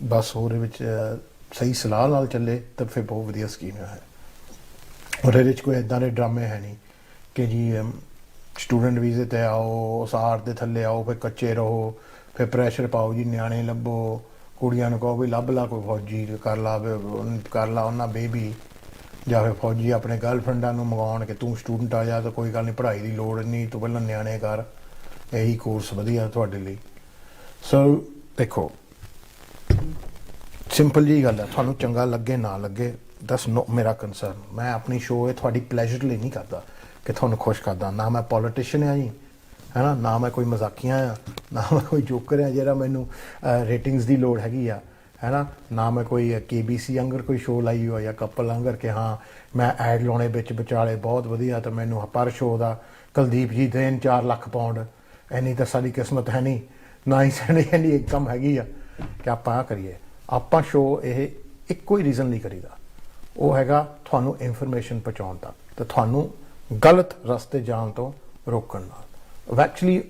ਬਸ ਉਹਦੇ ਵਿੱਚ ਸਹੀ ਸਲਾਹ ਨਾਲ ਚੱਲੇ ਤਾਂ ਫਿਰ ਬਹੁਤ ਵਧੀਆ ਸਕੀਮ ਹੈ। ਔਰ ਇਹਦੇ 'ਚ ਕੋਈ ਇੱਦਾਂ ਦੇ ਡਰਾਮੇ ਹੈ ਨਹੀਂ ਕਿ ਜੀ ਸਟੂਡੈਂਟ ਵੀਜ਼ੇ 'ਤੇ ਆਓ, ਸਾਰ ਦੇ ਥੱਲੇ ਆਓ, ਫਿਰ ਕੱਚੇ ਰਹੋ, ਫਿਰ ਪ੍ਰੈਸ਼ਰ ਪਾਓ ਜੀ ਨਿਆਣੇ ਲੱਭੋ, ਕੁੜੀਆਂ ਨੂੰ ਕਹੋ ਵੀ ਲੱਭ ਲਾ ਕੋਈ ਫੌਜੀ, ਕਰ ਲਾ ਉਹਨਾਂ ਬੇਬੀ, ਜਾਂ ਫਿਰ ਫੌਜੀ ਆਪਣੇ ਗਰਲਫਰੈਂਡਾਂ ਨੂੰ ਮੰਗਾਉਣ ਕਿ ਤੂੰ ਸਟੂਡੈਂਟ ਆ ਜਾ ਤਾਂ ਕੋਈ ਗੱਲ ਨਹੀਂ, ਪੜ੍ਹਾਈ ਦੀ ਲੋੜ ਨਹੀਂ, ਤੂੰ ਪਹਿਲਾਂ ਨਿਆਣੇ ਕਰ, ਇਹੀ ਕੋਰਸ ਵਧੀਆ ਤੁਹਾਡੇ ਲਈ। ਸੋ ਦੇਖੋ ਸਿੰਪਲ ਜਿਹੀ ਗੱਲ ਹੈ, ਤੁਹਾਨੂੰ ਚੰਗਾ ਲੱਗੇ ਨਾ ਲੱਗੇ ਦੈਟਸ ਨੋ ਮੇਰਾ ਕੰਸਰਨ। ਮੈਂ ਆਪਣੀ ਸ਼ੋਅ ਇਹ ਤੁਹਾਡੀ ਪਲੈਜ਼ਰ ਲਈ ਨਹੀਂ ਕਰਦਾ ਕਿ ਤੁਹਾਨੂੰ ਖੁਸ਼ ਕਰਦਾ। ਨਾ ਮੈਂ ਪੋਲੀਟੀਸ਼ੀਅਨ ਆ ਜੀ, ਹੈ ਨਾ ਮੈਂ ਕੋਈ ਮਜ਼ਾਕੀਆ ਆ, ਨਾ ਮੈਂ ਕੋਈ ਜੋਕਰ ਆ ਜਿਹੜਾ ਮੈਨੂੰ ਰੇਟਿੰਗਸ ਦੀ ਲੋੜ ਹੈਗੀ ਆ, ਹੈ ਨਾ ਮੈਂ ਕੋਈ KBC ਅੰਗਰ ਕੋਈ ਸ਼ੋਅ ਲਾਈ ਹੋਇਆ ਜਾਂ ਕਪਲ ਅੰਗਰ ਕਿ ਹਾਂ ਮੈਂ ਐਡ ਲਾਉਣੇ ਵਿੱਚ ਵਿਚਾਲੇ ਬਹੁਤ ਵਧੀਆ ਤਾਂ ਮੈਨੂੰ ਪਰ ਸ਼ੋਅ ਦਾ ਕੁਲਦੀਪ ਜੀ ਦੇਣ 4 ਲੱਖ ਪਾਉਂਡ, ਇੰਨੀ ਤਾਂ ਸਾਡੀ ਕਿਸਮਤ ਹੈ ਨਹੀਂ, ਨਾ ਹੀ ਸਾਡੀ ਇੰਨੀ ਇਨਕਮ ਹੈਗੀ ਆ ਕਿ ਆਪਾਂ ਕਰੀਏ। ਆਪਾਂ ਸ਼ੋਅ ਇਹ ਇੱਕੋ ਹੀ ਰੀਜ਼ਨ ਲਈ ਕਰੀਦਾ, ਉਹ ਹੈਗਾ ਤੁਹਾਨੂੰ ਇਨਫੋਰਮੇਸ਼ਨ ਪਹੁੰਚਾਉਣ ਦਾ ਅਤੇ ਤੁਹਾਨੂੰ ਗਲਤ ਰਸਤੇ ਜਾਣ ਤੋਂ ਰੋਕਣ ਨਾਲ। ਐਕਚੁਅਲੀ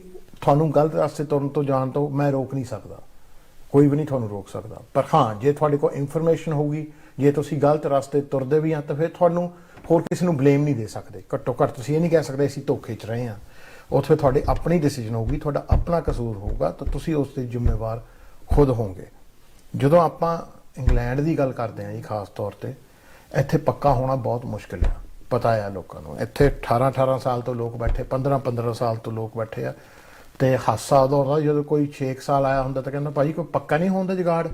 ਤੁਹਾਨੂੰ ਗਲਤ ਰਸਤੇ ਤੁਰਨ ਤੋਂ ਜਾਣ ਤੋਂ ਮੈਂ ਰੋਕ ਨਹੀਂ ਸਕਦਾ, ਕੋਈ ਵੀ ਨਹੀਂ ਤੁਹਾਨੂੰ ਰੋਕ ਸਕਦਾ, ਪਰ ਹਾਂ ਜੇ ਤੁਹਾਡੇ ਕੋਲ ਇਨਫੋਰਮੇਸ਼ਨ ਹੋਊਗੀ, ਜੇ ਤੁਸੀਂ ਗਲਤ ਰਸਤੇ ਤੁਰਦੇ ਵੀ ਆ ਤਾਂ ਫਿਰ ਤੁਹਾਨੂੰ ਹੋਰ ਕਿਸੇ ਨੂੰ ਬਲੇਮ ਨਹੀਂ ਦੇ ਸਕਦੇ। ਘੱਟੋ ਘੱਟ ਤੁਸੀਂ ਇਹ ਨਹੀਂ ਕਹਿ ਸਕਦੇ ਅਸੀਂ ਧੋਖੇ 'ਚ ਰਹੇ ਹਾਂ। ਉੱਥੇ ਤੁਹਾਡੀ ਆਪਣੀ ਡਿਸੀਜਨ ਹੋਊਗੀ, ਤੁਹਾਡਾ ਆਪਣਾ ਕਸੂਰ ਹੋਊਗਾ ਤਾਂ ਤੁਸੀਂ ਉਸ ਦੇ ਜ਼ਿੰਮੇਵਾਰ ਖੁਦ ਹੋਵੋਗੇ। ਜਦੋਂ ਆਪਾਂ ਇੰਗਲੈਂਡ ਦੀ ਗੱਲ ਕਰਦੇ ਹਾਂ ਜੀ ਖਾਸ ਤੌਰ 'ਤੇ, ਇੱਥੇ ਪੱਕਾ ਹੋਣਾ ਬਹੁਤ ਮੁਸ਼ਕਿਲ ਆ, ਪਤਾ ਆ ਲੋਕਾਂ ਨੂੰ। ਇੱਥੇ 18 ਸਾਲ ਤੋਂ ਲੋਕ ਬੈਠੇ, 15 ਸਾਲ ਤੋਂ ਲੋਕ ਬੈਠੇ ਆ, ਅਤੇ ਹਾਸਾ ਉਦੋਂ ਆਉਂਦਾ ਜਦੋਂ ਕੋਈ 6 ਸਾਲ ਆਇਆ ਹੁੰਦਾ ਤਾਂ ਕਹਿੰਦਾ ਭਾਜੀ ਕੋਈ ਪੱਕਾ ਨਹੀਂ ਹੁੰਦਾ ਜੁਗਾੜ,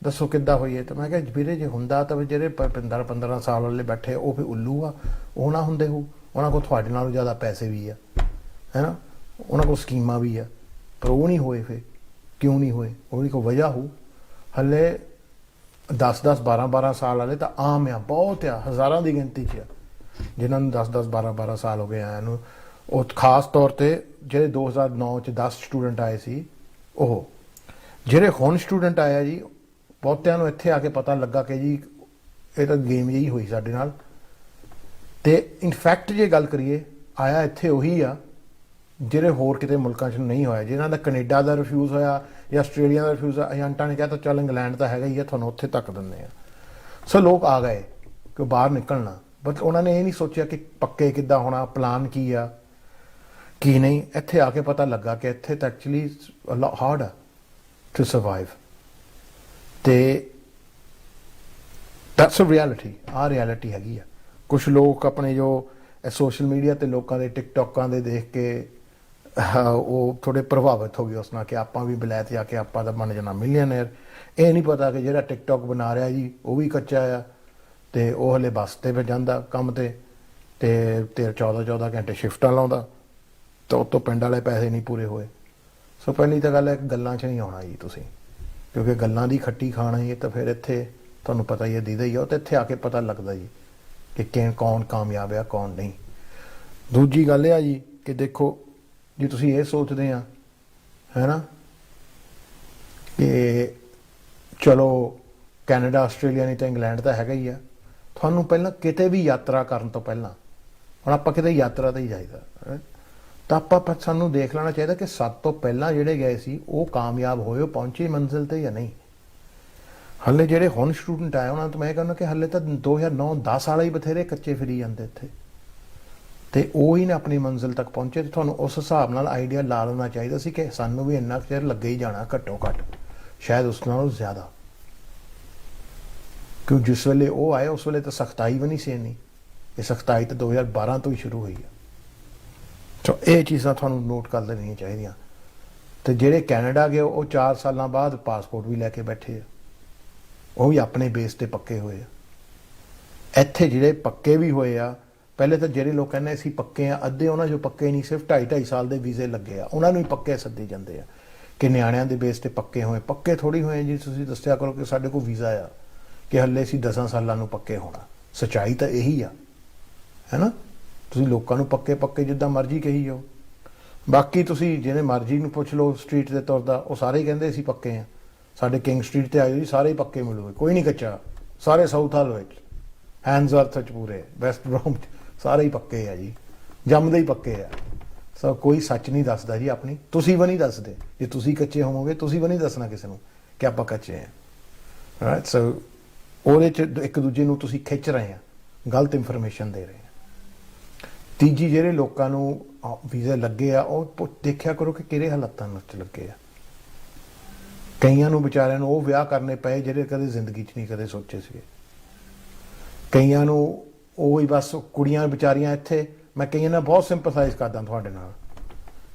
ਦੱਸੋ ਕਿੱਦਾਂ ਹੋਈਏ। ਤਾਂ ਮੈਂ ਕਿਹਾ ਵੀਰੇ ਜੇ ਹੁੰਦਾ ਤਾਂ ਵੀ ਜਿਹੜੇ 15 ਸਾਲ ਵਾਲੇ ਬੈਠੇ ਉਹ ਵੀ ਉੱਲੂ ਆ, ਉਹ ਨਾ ਹੁੰਦੇ ਹੋ, ਉਹਨਾਂ ਕੋਲ ਤੁਹਾਡੇ ਨਾਲੋਂ ਜ਼ਿਆਦਾ ਪੈਸੇ ਵੀ ਆ, ਹੈ ਨਾ, ਉਹਨਾਂ ਕੋਲ ਸਕੀਮਾਂ ਵੀ ਆ, ਪਰ ਉਹ ਨਹੀਂ ਹੋਏ। ਫਿਰ ਕਿਉਂ ਨਹੀਂ ਹੋਏ? ਉਹਦੀ ਕੋਈ ਵਜ੍ਹਾ ਹੋ। ਹਲੇ 10 12 ਸਾਲ ਵਾਲੇ ਤਾਂ ਆਮ ਆ, ਬਹੁਤ ਆ, ਹਜ਼ਾਰਾਂ ਦੀ ਗਿਣਤੀ 'ਚ ਆ ਜਿਨ੍ਹਾਂ ਨੂੰ 10 12 ਸਾਲ ਹੋ ਗਏ ਆਇਆਂ ਨੂੰ। ਉਹ ਖਾਸ ਤੌਰ 'ਤੇ ਜਿਹੜੇ 2009 'ਚ 10 ਸਟੂਡੈਂਟ ਆਏ ਸੀ, ਉਹ ਜਿਹੜੇ ਹੁਣ ਸਟੂਡੈਂਟ ਆਇਆ ਜੀ, ਬਹੁਤਿਆਂ ਨੂੰ ਇੱਥੇ ਆ ਕੇ ਪਤਾ ਲੱਗਾ ਕਿ ਜੀ ਇਹ ਤਾਂ ਗੇਮ ਜਿਹੀ ਹੋਈ ਸਾਡੇ ਨਾਲ। ਅਤੇ ਇਨਫੈਕਟ ਜੇ ਗੱਲ ਕਰੀਏ, ਆਇਆ ਇੱਥੇ ਉਹੀ ਆ ਜਿਹੜੇ ਹੋਰ ਕਿਤੇ ਮੁਲਕਾਂ 'ਚ ਨਹੀਂ ਹੋਇਆ, ਜਿਨ੍ਹਾਂ ਦਾ ਕੈਨੇਡਾ ਦਾ ਰਿਫਿਊਜ਼ ਹੋਇਆ ਜਾਂ ਆਸਟ੍ਰੇਲੀਆ ਦਾ ਰਿਫਿਊਜ਼, ਏਜੰਟਾਂ ਨੇ ਕਿਹਾ ਤਾਂ ਚੱਲ ਇੰਗਲੈਂਡ ਤਾਂ ਹੈਗਾ ਹੀ ਆ, ਤੁਹਾਨੂੰ ਉੱਥੇ ਤੱਕ ਦਿੰਦੇ ਆ। ਸੋ ਲੋਕ ਆ ਗਏ ਕਿ ਬਾਹਰ ਨਿਕਲਣਾ, ਬਟ ਉਹਨਾਂ ਨੇ ਇਹ ਨਹੀਂ ਸੋਚਿਆ ਕਿ ਪੱਕੇ ਕਿੱਦਾਂ ਹੋਣਾ, ਪਲਾਨ ਕੀ ਆ ਕੀ ਨਹੀਂ। ਇੱਥੇ ਆ ਕੇ ਪਤਾ ਲੱਗਾ ਕਿ ਇੱਥੇ ਤਾਂ ਐਕਚੁਅਲੀ ਹਾਰਡ ਆ ਟੂ ਸਰਵਾਈਵ, ਅਤੇ ਦੈਟਸ ਅ ਰਿਐਲਿਟੀ। ਆਹ ਰਿਐਲਿਟੀ ਹੈਗੀ ਆ। ਕੁਛ ਲੋਕ ਆਪਣੇ ਜੋ ਸੋਸ਼ਲ ਮੀਡੀਆ 'ਤੇ ਲੋਕਾਂ ਦੇ ਟਿਕਟੋਕਾਂ ਦੇ ਦੇਖ ਕੇ ਉਹ ਥੋੜ੍ਹੇ ਪ੍ਰਭਾਵਿਤ ਹੋ ਗਏ ਉਸ ਨਾਲ ਕਿ ਆਪਾਂ ਵੀ ਬਲੈਤ ਜਾ ਕੇ ਆਪਾਂ ਤਾਂ ਬਣ ਜਾਣਾ ਮਿਲੀਅਨਰ। ਇਹ ਨਹੀਂ ਪਤਾ ਕਿ ਜਿਹੜਾ ਟਿਕਟੋਕ ਬਣਾ ਰਿਹਾ ਜੀ ਉਹ ਵੀ ਕੱਚਾ ਆ, ਅਤੇ ਉਹ ਹਲੇ ਬੱਸ 'ਤੇ ਫਿਰ ਜਾਂਦਾ ਕੰਮ 'ਤੇ 14 ਘੰਟੇ ਸ਼ਿਫਟਾਂ ਲਾਉਂਦਾ, ਤਾਂ ਉਹ ਤੋਂ ਪਿੰਡ ਵਾਲੇ ਪੈਸੇ ਨਹੀਂ ਪੂਰੇ ਹੋਏ। ਸੋ ਪਹਿਲੀ ਤਾਂ ਗੱਲ ਹੈ ਗੱਲਾਂ 'ਚ ਨਹੀਂ ਆਉਣਾ ਜੀ ਤੁਸੀਂ, ਕਿਉਂਕਿ ਗੱਲਾਂ ਦੀ ਖੱਟੀ ਖਾਣਾ ਹੀ ਤਾਂ ਫਿਰ ਇੱਥੇ ਤੁਹਾਨੂੰ ਪਤਾ ਹੀ ਹੈ, ਦੀਦਾ ਹੀ ਆ, ਉਹ ਤਾਂ ਇੱਥੇ ਆ ਕੇ ਪਤਾ ਲੱਗਦਾ ਜੀ ਕਿ ਕੌਣ ਕਾਮਯਾਬ ਆ ਕੌਣ ਨਹੀਂ। ਦੂਜੀ ਗੱਲ ਇਹ ਆ ਜੀ ਕਿ ਦੇਖੋ ਜੇ ਤੁਸੀਂ ਇਹ ਸੋਚਦੇ ਆ, ਹੈ ਨਾ, ਕਿ ਚਲੋ ਕੈਨੇਡਾ ਆਸਟ੍ਰੇਲੀਆ ਨਹੀਂ ਤਾਂ ਇੰਗਲੈਂਡ ਤਾਂ ਹੈਗਾ ਹੀ ਆ, ਤੁਹਾਨੂੰ ਪਹਿਲਾਂ ਕਿਤੇ ਵੀ ਯਾਤਰਾ ਕਰਨ ਤੋਂ ਪਹਿਲਾਂ, ਹੁਣ ਆਪਾਂ ਕਿਤੇ ਯਾਤਰਾ 'ਤੇ ਹੀ ਜਾਈਦਾ, ਤਾਂ ਆਪਾਂ ਸਾਨੂੰ ਦੇਖ ਲੈਣਾ ਚਾਹੀਦਾ ਕਿ ਸਭ ਤੋਂ ਪਹਿਲਾਂ ਜਿਹੜੇ ਗਏ ਸੀ ਉਹ ਕਾਮਯਾਬ ਹੋਏ, ਉਹ ਪਹੁੰਚੇ ਮੰਜ਼ਿਲ 'ਤੇ ਜਾਂ ਨਹੀਂ। ਹਲੇ ਜਿਹੜੇ ਹੁਣ ਸਟੂਡੈਂਟ ਆਏ ਉਹਨਾਂ ਨੂੰ ਮੈਂ ਕਹਿੰਦਾ ਕਿ ਹਲੇ ਤਾਂ 2009-10 ਵਾਲੇ ਹੀ ਬਥੇਰੇ ਕੱਚੇ ਫਿਰੀ ਜਾਂਦੇ ਇੱਥੇ, ਤੇ ਉਹ ਹੀ ਨਾ ਆਪਣੀ ਮੰਜ਼ਿਲ ਤੱਕ ਪਹੁੰਚੇ। ਤੇ ਤੁਹਾਨੂੰ ਉਸ ਹਿਸਾਬ ਨਾਲ ਆਈਡੀਆ ਲਾ ਲੈਣਾ ਚਾਹੀਦਾ ਸੀ ਕਿ ਸਾਨੂੰ ਵੀ ਇੰਨਾ ਚਿਰ ਲੱਗੇ ਹੀ ਜਾਣਾ ਘੱਟੋ ਘੱਟ, ਸ਼ਾਇਦ ਉਸ ਨਾਲੋਂ ਜ਼ਿਆਦਾ, ਕਿਉਂ ਜਿਸ ਵੇਲੇ ਉਹ ਆਏ ਉਸ ਵੇਲੇ ਤਾਂ ਸਖਤਾਈ ਵੀ ਨਹੀਂ ਸੀ ਇੰਨੀ। ਇਹ ਸਖਤਾਈ ਤਾਂ 2012 ਤੋਂ ਹੀ ਸ਼ੁਰੂ ਹੋਈ ਆ। ਸੋ ਇਹ ਚੀਜ਼ਾਂ ਤੁਹਾਨੂੰ ਨੋਟ ਕਰ ਲੈਣੀਆਂ ਚਾਹੀਦੀਆਂ। ਤੇ ਜਿਹੜੇ ਕੈਨੇਡਾ ਗਏ ਉਹ 4 ਸਾਲਾਂ ਬਾਅਦ ਪਾਸਪੋਰਟ ਵੀ ਲੈ ਕੇ ਬੈਠੇ ਆ, ਉਹ ਵੀ ਆਪਣੇ ਬੇਸ ਤੇ ਪੱਕੇ ਹੋਏ ਆ। ਇੱਥੇ ਜਿਹੜੇ ਪੱਕੇ ਵੀ ਹੋਏ ਆ, ਪਹਿਲੇ ਤਾਂ ਜਿਹੜੇ ਲੋਕ ਕਹਿੰਦੇ ਅਸੀਂ ਪੱਕੇ ਆ, ਅੱਧੇ ਉਹਨਾਂ ਜੋ ਪੱਕੇ ਨਹੀਂ, ਸਿਰਫ 2.5 ਸਾਲ ਦੇ ਵੀਜ਼ੇ ਲੱਗੇ ਆ, ਉਹਨਾਂ ਨੂੰ ਹੀ ਪੱਕੇ ਸੱਦੇ ਜਾਂਦੇ ਆ ਕਿ ਨਿਆਣਿਆਂ ਦੇ ਬੇਸ ਤੇ ਪੱਕੇ ਹੋਏ। ਪੱਕੇ ਥੋੜੀ ਹੋਏ ਜੀ, ਤੁਸੀਂ ਦੱਸਿਆ ਕਰੋ ਕਿ ਸਾਡੇ ਕੋਲ ਵੀਜ਼ਾ ਆ ਕਿ ਹੱਲੇ ਅਸੀਂ 10 ਸਾਲਾਂ ਨੂੰ ਪੱਕੇ ਹੋਣਾ। ਸੱਚਾਈ ਤਾਂ ਇਹੀ ਆ, ਹੈ ਨਾ। ਤੁਸੀਂ ਲੋਕਾਂ ਨੂੰ ਪੱਕੇ ਪੱਕੇ ਜਿੱਦਾਂ ਮਰਜ਼ੀ ਕਹੀ ਜਾਓ, ਬਾਕੀ ਤੁਸੀਂ ਜਿਹਨੇ ਮਰਜ਼ੀ ਨੂੰ ਪੁੱਛ ਲਓ ਸਟਰੀਟ ਤੇ ਤੁਰਦਾ, ਉਹ ਸਾਰੇ ਹੀ ਕਹਿੰਦੇ ਅਸੀਂ ਪੱਕੇ ਆ। ਸਾਡੇ ਕਿੰਗ ਸਟਰੀਟ ਤੇ ਆਇਓ ਜੀ, ਸਾਰੇ ਹੀ ਪੱਕੇ ਮਿਲੂਗੇ, ਕੋਈ ਨਹੀਂ ਕੱਚਾ। ਸਾਰੇ ਸਾਊਥ ਹਾਲ ਵਿੱਚ, ਹੈਂਡਸਵਰਥ ਚ ਪੂਰੇ, ਵੈਸਟ ਬ੍ਰੋਮ ਸਾਰੇ ਹੀ ਪੱਕੇ ਆ ਜੀ, ਜੰਮਦੇ ਹੀ ਪੱਕੇ ਆ। ਸੋ ਕੋਈ ਸੱਚ ਨਹੀਂ ਦੱਸਦਾ ਜੀ ਆਪਣੀ, ਤੁਸੀਂ ਵੀ ਨਹੀਂ ਦੱਸਦੇ। ਜੇ ਤੁਸੀਂ ਕੱਚੇ ਹੋਵੋਗੇ ਤੁਸੀਂ ਵੀ ਨਹੀਂ ਦੱਸਣਾ ਕਿਸੇ ਨੂੰ ਕਿ ਆਪਾਂ ਕੱਚੇ ਆ, ਰਾਈਟ। ਸੋ ਉਹਦੇ ਚ ਇੱਕ ਦੂਜੇ ਨੂੰ ਤੁਸੀਂ ਖਿੱਚ ਰਹੇ ਆ, ਗਲਤ ਇਨਫੋਰਮੇਸ਼ਨ ਦੇ ਰਹੇ ਆ। ਤੀਜੀ, ਜਿਹੜੇ ਲੋਕਾਂ ਨੂੰ ਵੀਜ਼ਾ ਲੱਗੇ ਆ ਉਹ ਦੇਖਿਆ ਕਰੋ ਕਿ ਕਿਹੜੇ ਹਾਲਾਤਾਂ ਵਿੱਚ ਲੱਗੇ ਆ। ਕਈਆਂ ਨੂੰ ਵਿਚਾਰਿਆਂ ਨੂੰ ਉਹ ਵਿਆਹ ਕਰਨੇ ਪਏ ਜਿਹੜੇ ਕਦੇ ਜ਼ਿੰਦਗੀ 'ਚ ਨਹੀਂ ਕਦੇ ਸੋਚੇ ਸੀਗੇ। ਕਈਆਂ ਨੂੰ ਉਹ ਹੀ ਬਸ ਕੁੜੀਆਂ ਵਿਚਾਰੀਆਂ ਇੱਥੇ, ਮੈਂ ਕਈਆਂ ਨਾਲ ਬਹੁਤ ਸਿੰਪਥਾਈਜ਼ ਕਰਦਾ ਤੁਹਾਡੇ ਨਾਲ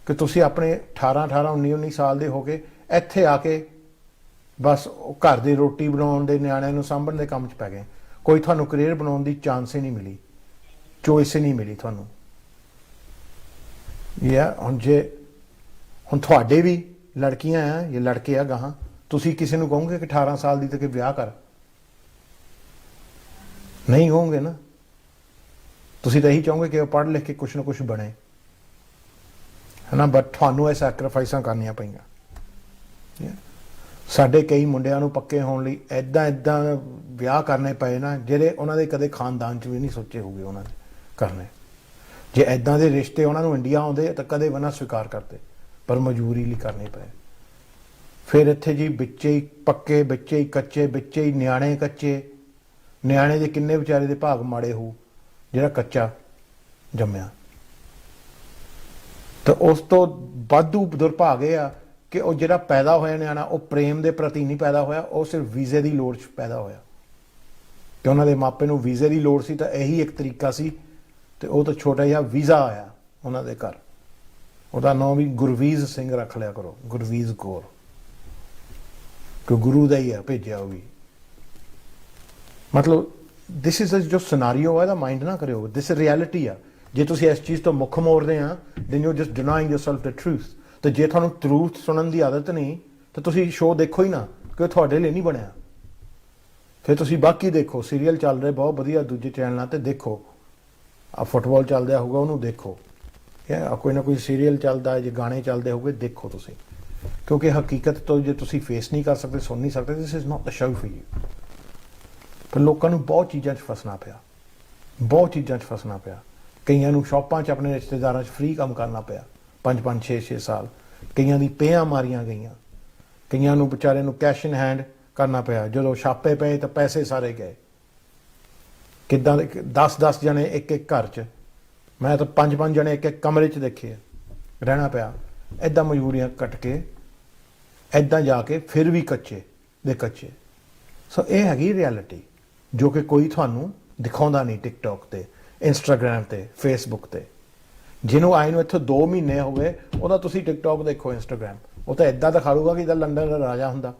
ਕਿ ਤੁਸੀਂ ਆਪਣੇ 18-19 ਸਾਲ ਦੇ ਹੋ ਕੇ ਇੱਥੇ ਆ ਕੇ ਬਸ ਘਰ ਦੀ ਰੋਟੀ ਬਣਾਉਣ ਦੇ, ਨਿਆਣਿਆਂ ਨੂੰ ਸਾਂਭਣ ਦੇ ਕੰਮ 'ਚ ਪੈ ਗਏ। ਕੋਈ ਤੁਹਾਨੂੰ ਕਰੀਅਰ ਬਣਾਉਣ ਦੀ ਚਾਂਸ ਹੀ ਨਹੀਂ ਮਿਲੀ, ਚੋਇਸ ਹੀ ਨਹੀਂ ਮਿਲੀ ਤੁਹਾਨੂੰ। ਹੁਣ ਤੁਹਾਡੇ ਵੀ ਲੜਕੀਆਂ ਆ ਜਾਂ ਲੜਕੇ ਆ ਗਾਹਾਂ, ਤੁਸੀਂ ਕਿਸੇ ਨੂੰ ਕਹੋਗੇ ਕਿ 18 ਸਾਲ ਦੀ ਤੇ ਵਿਆਹ ਕਰ? ਨਹੀਂ ਹੋਵੋਗੇ ਨਾ। ਤੁਸੀਂ ਤਾਂ ਇਹੀ ਚਾਹੋਗੇ ਕਿ ਉਹ ਪੜ੍ਹ ਲਿਖ ਕੇ ਕੁਛ ਨਾ ਕੁਛ ਬਣੇ, ਹੈ ਨਾ। ਬਟ ਤੁਹਾਨੂੰ ਇਹ ਸੈਕਰੀਫਾਈਸਾਂ ਕਰਨੀਆਂ ਪਈਆਂ। ਸਾਡੇ ਕਈ ਮੁੰਡਿਆਂ ਨੂੰ ਪੱਕੇ ਹੋਣ ਲਈ ਇੱਦਾਂ ਵਿਆਹ ਕਰਨੇ ਪਏ ਨਾ, ਜਿਹੜੇ ਉਹਨਾਂ ਦੇ ਕਦੇ ਖਾਨਦਾਨ 'ਚ ਵੀ ਨਹੀਂ ਸੋਚੇ ਹੋਗੇ ਉਹਨਾਂ ਨੇ ਕਰਨੇ। ਜੇ ਇੱਦਾਂ ਦੇ ਰਿਸ਼ਤੇ ਉਹਨਾਂ ਨੂੰ ਇੰਡੀਆ ਆਉਂਦੇ ਤਾਂ ਕਦੇ ਵੀ ਨਾ ਸਵੀਕਾਰ ਕਰਦੇ, ਪਰ ਮਜਬੂਰੀ ਲਈ ਕਰਨੇ ਪਏ। ਫਿਰ ਇੱਥੇ ਜੀ ਵਿੱਚੇ ਹੀ ਪੱਕੇ, ਵਿੱਚੇ ਹੀ ਕੱਚੇ, ਵਿੱਚੇ ਹੀ ਨਿਆਣੇ ਕੱਚੇ। ਨਿਆਣੇ ਦੇ ਕਿੰਨੇ ਵਿਚਾਰੇ ਦੇ ਭਾਗ ਮਾੜੇ ਹੋ ਜਿਹੜਾ ਕੱਚਾ ਜੰਮਿਆ। ਤਾਂ ਉਸ ਤੋਂ ਵਾਧੂ ਦੁਰਭਾਗ ਇਹ ਆ ਕਿ ਉਹ ਜਿਹੜਾ ਪੈਦਾ ਹੋਇਆ ਨਿਆਣਾ, ਉਹ ਪ੍ਰੇਮ ਦੇ ਪ੍ਰਤੀ ਨਹੀਂ ਪੈਦਾ ਹੋਇਆ, ਉਹ ਸਿਰਫ ਵੀਜ਼ੇ ਦੀ ਲੋੜ 'ਚ ਪੈਦਾ ਹੋਇਆ ਕਿ ਉਹਨਾਂ ਦੇ ਮਾਪੇ ਨੂੰ ਵੀਜ਼ੇ ਦੀ ਲੋੜ ਸੀ, ਤਾਂ ਇਹੀ ਇੱਕ ਤਰੀਕਾ ਸੀ। ਤੇ ਉਹ ਤਾਂ ਛੋਟਾ ਜਿਹਾ ਵੀਜ਼ਾ ਆਇਆ ਉਹਨਾਂ ਦੇ ਘਰ, ਉਹਦਾ ਨਾਮ ਵੀ ਗੁਰਵੀਜ਼ ਸਿੰਘ ਰੱਖ ਲਿਆ ਕਰੋ, ਗੁਰਵੀਜ਼ ਕੌਰ, ਕਿ ਗੁਰੂ ਦਾ ਹੀ ਆ ਭੇਜਿਆ ਉਹ ਵੀ। ਮਤਲਬ ਦਿਸ ਇਜ਼ ਜੋ ਸਿਨਾਰੀਓ ਹੈ, ਇਹਦਾ ਮਾਈਂਡ ਨਾ ਕਰਿਓ, ਦਿਸ ਰਿਐਲਿਟੀ ਆ। ਜੇ ਤੁਸੀਂ ਇਸ ਚੀਜ਼ ਤੋਂ ਮੁੱਖ ਮੋੜਦੇ ਆ, then you just denying yourself the truth. ਤੇ ਜੇ ਤੁਹਾਨੂੰ ਟਰੂਥ ਸੁਣਨ ਦੀ ਆਦਤ ਨਹੀਂ ਤਾਂ ਤੁਸੀਂ ਸ਼ੋਅ ਦੇਖੋ ਹੀ ਨਾ, ਕਿ ਤੁਹਾਡੇ ਲਈ ਨਹੀਂ ਬਣਿਆ। ਫਿਰ ਤੁਸੀਂ ਬਾਕੀ ਦੇਖੋ, ਸੀਰੀਅਲ ਚੱਲ ਰਹੇ ਬਹੁਤ ਵਧੀਆ ਦੂਜੇ ਚੈਨਲਾਂ ਤੇ, ਦੇਖੋ ਆ ਫੁੱਟਬਾਲ ਚੱਲਦਾ ਹੋਊਗਾ ਉਹਨੂੰ ਦੇਖੋ, ਕੋਈ ਨਾ ਕੋਈ ਸੀਰੀਅਲ ਚੱਲਦਾ, ਜੇ ਗਾਣੇ ਚੱਲਦੇ ਹੋਗੇ ਦੇਖੋ ਤੁਸੀਂ, ਕਿਉਂਕਿ ਹਕੀਕਤ ਤੋਂ ਜੇ ਤੁਸੀਂ ਫੇਸ ਨਹੀਂ ਕਰ ਸਕਦੇ, ਸੁਣ ਨਹੀਂ ਸਕਦੇ, this is not the show for you. ਪਰ ਲੋਕਾਂ ਨੂੰ ਬਹੁਤ ਚੀਜ਼ਾਂ 'ਚ ਫਸਣਾ ਪਿਆ, ਬਹੁਤ ਚੀਜ਼ਾਂ 'ਚ ਫਸਣਾ ਪਿਆ। ਕਈਆਂ ਨੂੰ ਸ਼ੌਪਾਂ 'ਚ ਆਪਣੇ ਰਿਸ਼ਤੇਦਾਰਾਂ 'ਚ ਫ੍ਰੀ ਕੰਮ ਕਰਨਾ ਪਿਆ 5-5 6-6 ਸਾਲ। ਕਈਆਂ ਦੀ ਪੇਆਂ ਮਾਰੀਆਂ ਗਈਆਂ, ਕਈਆਂ ਨੂੰ ਵਿਚਾਰੇ ਨੂੰ ਕੈਸ਼ ਇਨ ਹੈਂਡ ਕਰਨਾ ਪਿਆ। ਜਦੋਂ ਛਾਪੇ ਪਏ ਤਾਂ ਪੈਸੇ ਸਾਰੇ ਗਏ। ਕਿੱਦਾਂ 10-10 ਜਣੇ ਇੱਕ ਘਰ 'ਚ, ਮੈਂ ਤਾਂ 5-5 ਜਣੇ ਇੱਕ ਕਮਰੇ 'ਚ ਦੇਖੇ ਰਹਿਣਾ ਪਿਆ। ਇੱਦਾਂ ਮਜਬੂਰੀਆਂ ਕੱਟ ਕੇ ਇੱਦਾਂ ਜਾ ਕੇ ਫਿਰ ਵੀ ਕੱਚੇ ਦੇ ਕੱਚੇ। ਸੋ ਇਹ ਹੈਗੀ ਰਿਐਲਿਟੀ ਜੋ ਕਿ ਕੋਈ ਤੁਹਾਨੂੰ ਦਿਖਾਉਂਦਾ ਨਹੀਂ ਟਿਕਟੋਕ ਤੇ, ਇੰਸਟਾਗ੍ਰਾਮ ਤੇ, ਫੇਸਬੁੱਕ ਤੇ। ਜਿਹਨੂੰ ਆਏ ਨੂੰ ਇੱਥੇ 2 ਮਹੀਨੇ ਹੋ ਗਏ, ਉਹਦਾ ਤੁਸੀਂ ਟਿਕਟੋਕ ਦੇਖੋ, ਇੰਸਟਾਗ੍ਰਾਮ, ਉਹ ਤਾਂ ਇੱਦਾਂ ਦਿਖਾਊਗਾ ਕਿ ਜਿੱਦਾਂ ਲੰਡਨ ਦਾ ਰਾਜਾ ਹੁੰਦਾ।